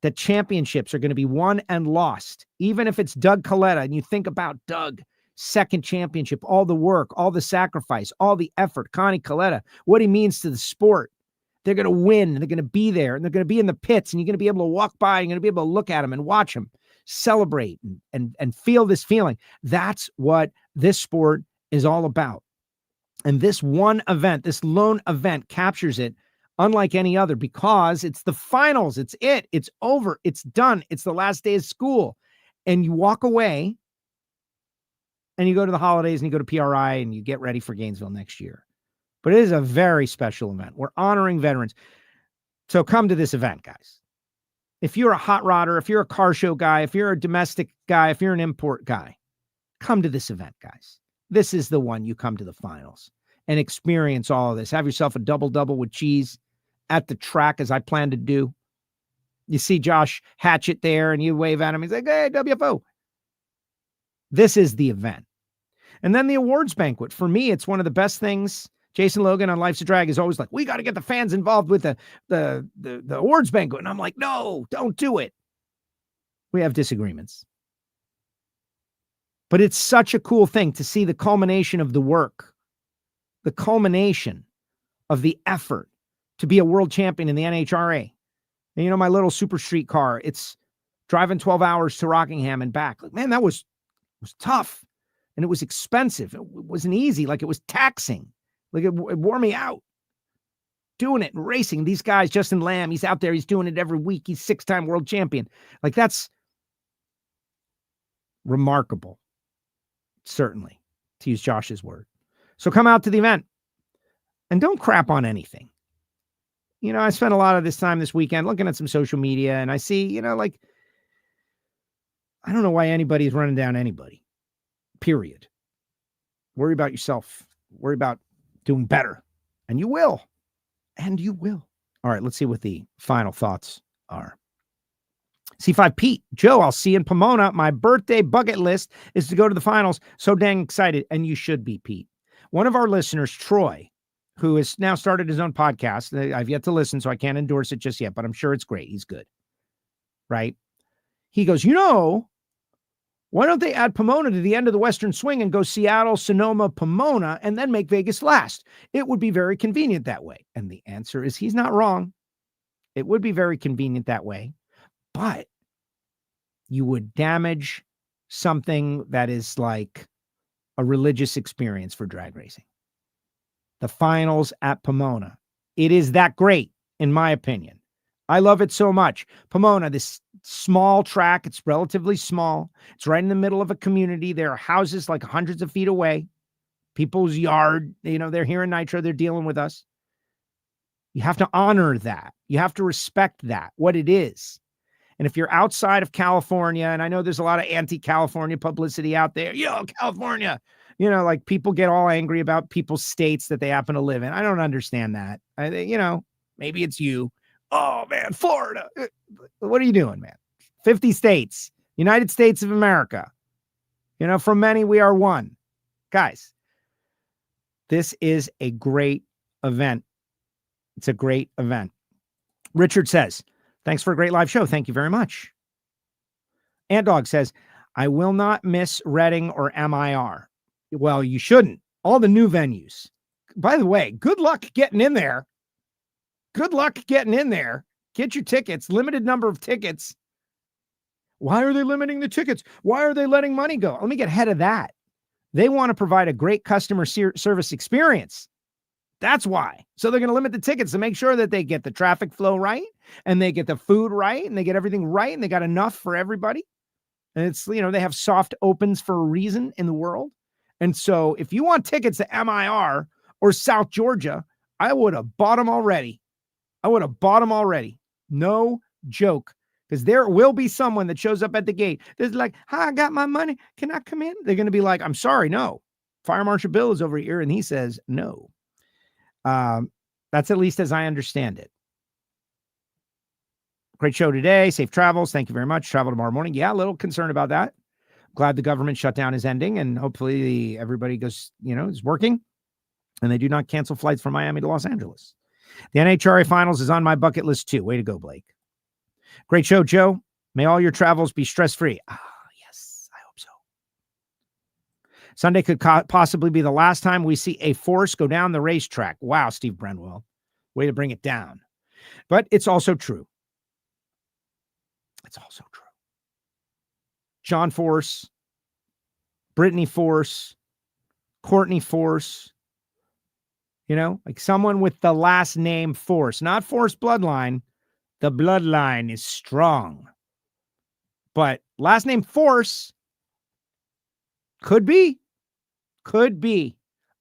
that championships are going to be won and lost, even if it's Doug Coletta, and you think about Doug, second championship, all the work, all the sacrifice, all the effort, Connie Coletta, what he means to the sport. They're going to win, and they're going to be there, and they're going to be in the pits, and you're going to be able to walk by, and you're going to be able to look at them and watch them celebrate and feel this feeling. That's what this sport is all about. And this one event, this lone event, captures it unlike any other because it's the finals. It's it. It's over. It's done. It's the last day of school. And you walk away and you go to the holidays and you go to PRI and you get ready for Gainesville next year. But it is a very special event. We're honoring veterans. So come to this event, guys. If you're a hot rodder, if you're a car show guy, if you're a domestic guy, if you're an import guy, come to this event, guys. This is the one you come to the finals and experience all of this. Have yourself a double-double with cheese at the track, as I plan to do. You see Josh Hachat there, and you wave at him. He's like, hey, WFO. This is the event. And then the awards banquet. For me, it's one of the best things. Jason Logan on Life's a Drag is always like, we got to get the fans involved with the awards banquet. And I'm like, no, don't do it. We have disagreements. But it's such a cool thing to see the culmination of the work, the culmination of the effort to be a world champion in the NHRA. And you know, my little super street car, it's driving 12 hours to Rockingham and back. Like, man, that was tough. And it was expensive. It wasn't easy. Like, it was taxing. Like, it wore me out. Doing it and racing. These guys, Justin Lamb, he's out there. He's doing it every week. He's 6-time world champion. Like, that's remarkable. Certainly, to use Josh's word. So come out to the event and don't crap on anything. You know, I spent a lot of this time this weekend looking at some social media and I see, you know, like, I don't know why anybody's running down anybody. Period. Worry about yourself. Worry about doing better. And you will. And you will. All right, let's see what the final thoughts are. C5 Pete, Joe, I'll see you in Pomona. My birthday bucket list is to go to the finals. So dang excited. And you should be, Pete. One of our listeners, Troy, who has now started his own podcast. I've yet to listen, so I can't endorse it just yet, but I'm sure it's great. He's good. Right? He goes, you know, why don't they add Pomona to the end of the Western Swing and go Seattle, Sonoma, Pomona, and then make Vegas last? It would be very convenient that way. And the answer is he's not wrong. It would be very convenient that way. But you would damage something that is like a religious experience for drag racing. The finals at Pomona. It is that great, in my opinion. I love it so much. Pomona, this small track, it's relatively small. It's right in the middle of a community. There are houses like hundreds of feet away. People's yard, you know, they're here in Nitro. They're dealing with us. You have to honor that. You have to respect that, what it is. And if you're outside of California, and I know there's a lot of anti-California publicity out there, yo, California, you know, like people get all angry about people's states that they happen to live in. I don't understand that. You know, maybe it's you. Oh, man, Florida. What are you doing, man? 50 states, United States of America. You know, from many, we are one. Guys, this is a great event. It's a great event. Richard says, thanks for a great live show. Thank you very much. Ant Dog says, I will not miss Reading or MIR. Well, you shouldn't. All the new venues. By the way, good luck getting in there. Good luck getting in there. Get your tickets. Limited number of tickets. Why are they limiting the tickets? Why are they letting money go? Let me get ahead of that. They want to provide a great customer service experience. That's why. So they're going to limit the tickets to make sure that they get the traffic flow right and they get the food right and they get everything right and they got enough for everybody. And it's, you know, they have soft opens for a reason in the world. And so if you want tickets to MIR or South Georgia, I would have bought them already. No joke. Because there will be someone that shows up at the gate. There's like, hi, I got my money. Can I come in? They're going to be like, I'm sorry, no. Fire Marshal Bill is over here. And he says, no. That's at least as I understand it. Great show today. Safe travels. Thank you very much. Travel tomorrow morning. Yeah, a little concerned about that. Glad the government shutdown is ending and hopefully everybody goes, you know, is working and they do not cancel flights from Miami to Los Angeles. The NHRA Finals is on my bucket list too. Way to go, Blake. Great show, Joe. May all your travels be stress-free. Yes, I hope so. Sunday could possibly be the last time we see a Force go down the racetrack. Wow, Steve Brenwell. Way to bring it down. But it's also true. It's also true. John Force, Brittany Force, Courtney Force, like someone with the last name Force, not Force bloodline. The bloodline is strong, but last name Force could be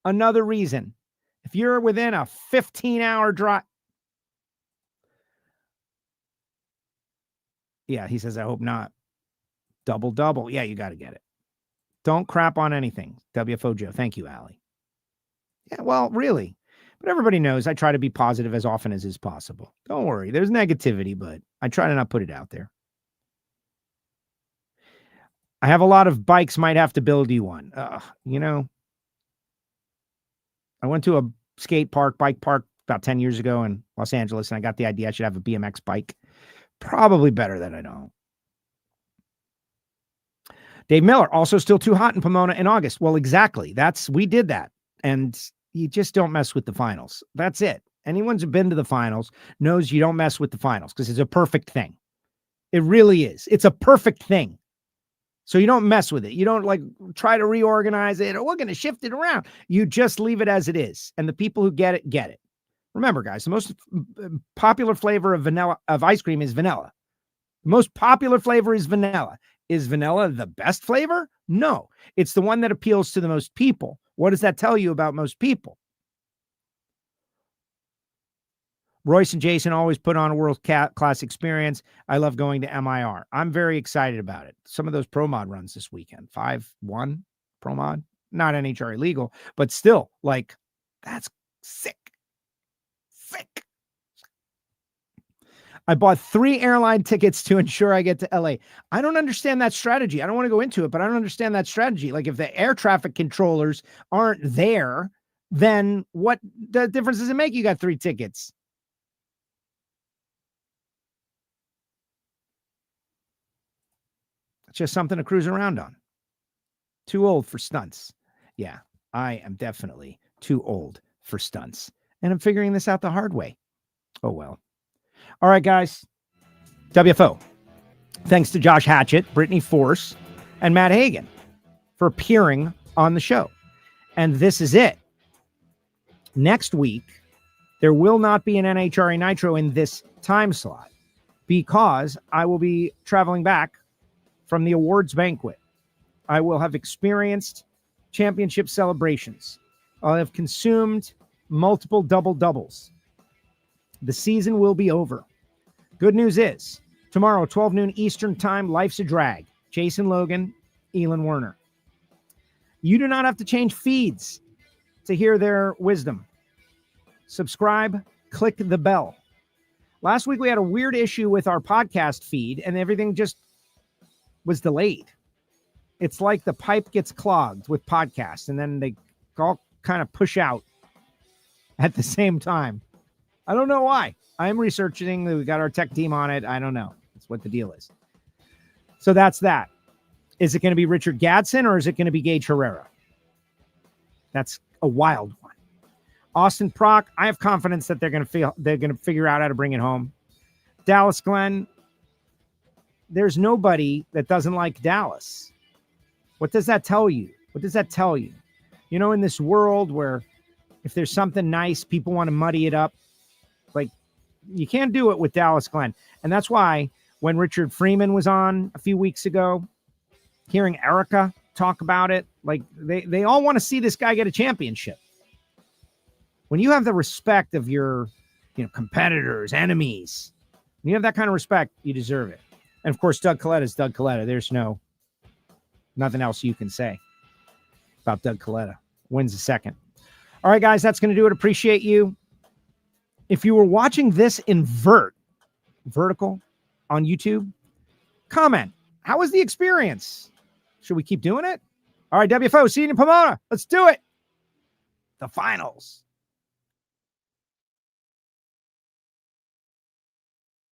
another reason. If you're within a 15-hour drive. Yeah, he says, I hope not. Double. Yeah, you got to get it. Don't crap on anything. WFO Joe. Thank you, Allie. Yeah, well, really. But everybody knows I try to be positive as often as is possible. Don't worry. There's negativity, but I try to not put it out there. I have a lot of bikes, might have to build you one. I went to a bike park about 10 years ago in Los Angeles, and I got the idea I should have a BMX bike. Probably better than I don't. Dave Miller, also still too hot in Pomona in August. Well, exactly. We did that. And you just don't mess with the finals. That's it. Anyone who's been to the finals knows you don't mess with the finals because it's a perfect thing. It really is. It's a perfect thing. So you don't mess with it. You don't try to reorganize it or we're going to shift it around. You just leave it as it is. And the people who get it, get it. Remember, guys, the most popular flavor of ice cream is vanilla. The most popular flavor is vanilla. Is vanilla the best flavor? No. It's the one that appeals to the most people. What does that tell you about most people? Royce and Jason always put on a world-class experience. I love going to MIR. I'm very excited about it. Some of those Pro Mod runs this weekend. 5-1 Pro Mod. Not NHRA legal, but still, that's sick. Sick. I bought 3 airline tickets to ensure I get to LA. I don't understand that strategy. I don't want to go into it, but I don't understand that strategy. If the air traffic controllers aren't there, then what the difference does it make? You got 3 tickets. It's just something to cruise around on. Too old for stunts. Yeah, I am definitely too old for stunts. And I'm figuring this out the hard way. Oh, well. All right, guys. WFO. Thanks to Josh Hachat, Brittany Force, and Matt Hagen for appearing on the show. And this is it. Next week, there will not be an NHRA Nitro in this time slot because I will be traveling back from the awards banquet. I will have experienced championship celebrations. I'll have consumed multiple double-doubles. The season will be over. Good news is, tomorrow, 12 noon Eastern time, Life's a Drag. Jason Logan, Elin Werner. You do not have to change feeds to hear their wisdom. Subscribe, click the bell. Last week, we had a weird issue with our podcast feed, and everything just was delayed. It's like the pipe gets clogged with podcasts, and then they all kind of push out at the same time. I don't know why. I'm researching. We got our tech team on it. I don't know. That's what the deal is. So that's that. Is it going to be Richard Gadsden or is it going to be Gage Herrera? That's a wild one. Austin Prock, I have confidence that they're going to figure out how to bring it home. Dallas Glenn, there's nobody that doesn't like Dallas. What does that tell you? What does that tell you? In this world where if there's something nice, people want to muddy it up. You can't do it with Dallas Glenn. And that's why when Richard Freeman was on a few weeks ago, hearing Erica talk about it, they all want to see this guy get a championship. When you have the respect of your competitors, enemies, when you have that kind of respect, you deserve it. And of course, Doug Coletta is Doug Coletta. There's nothing else you can say about Doug Coletta. Wins the second. All right, guys, that's going to do it. Appreciate you. If you were watching this in vertical on YouTube, comment. How was the experience? Should we keep doing it? All right, WFO, see you in Pomona. Let's do it. The finals.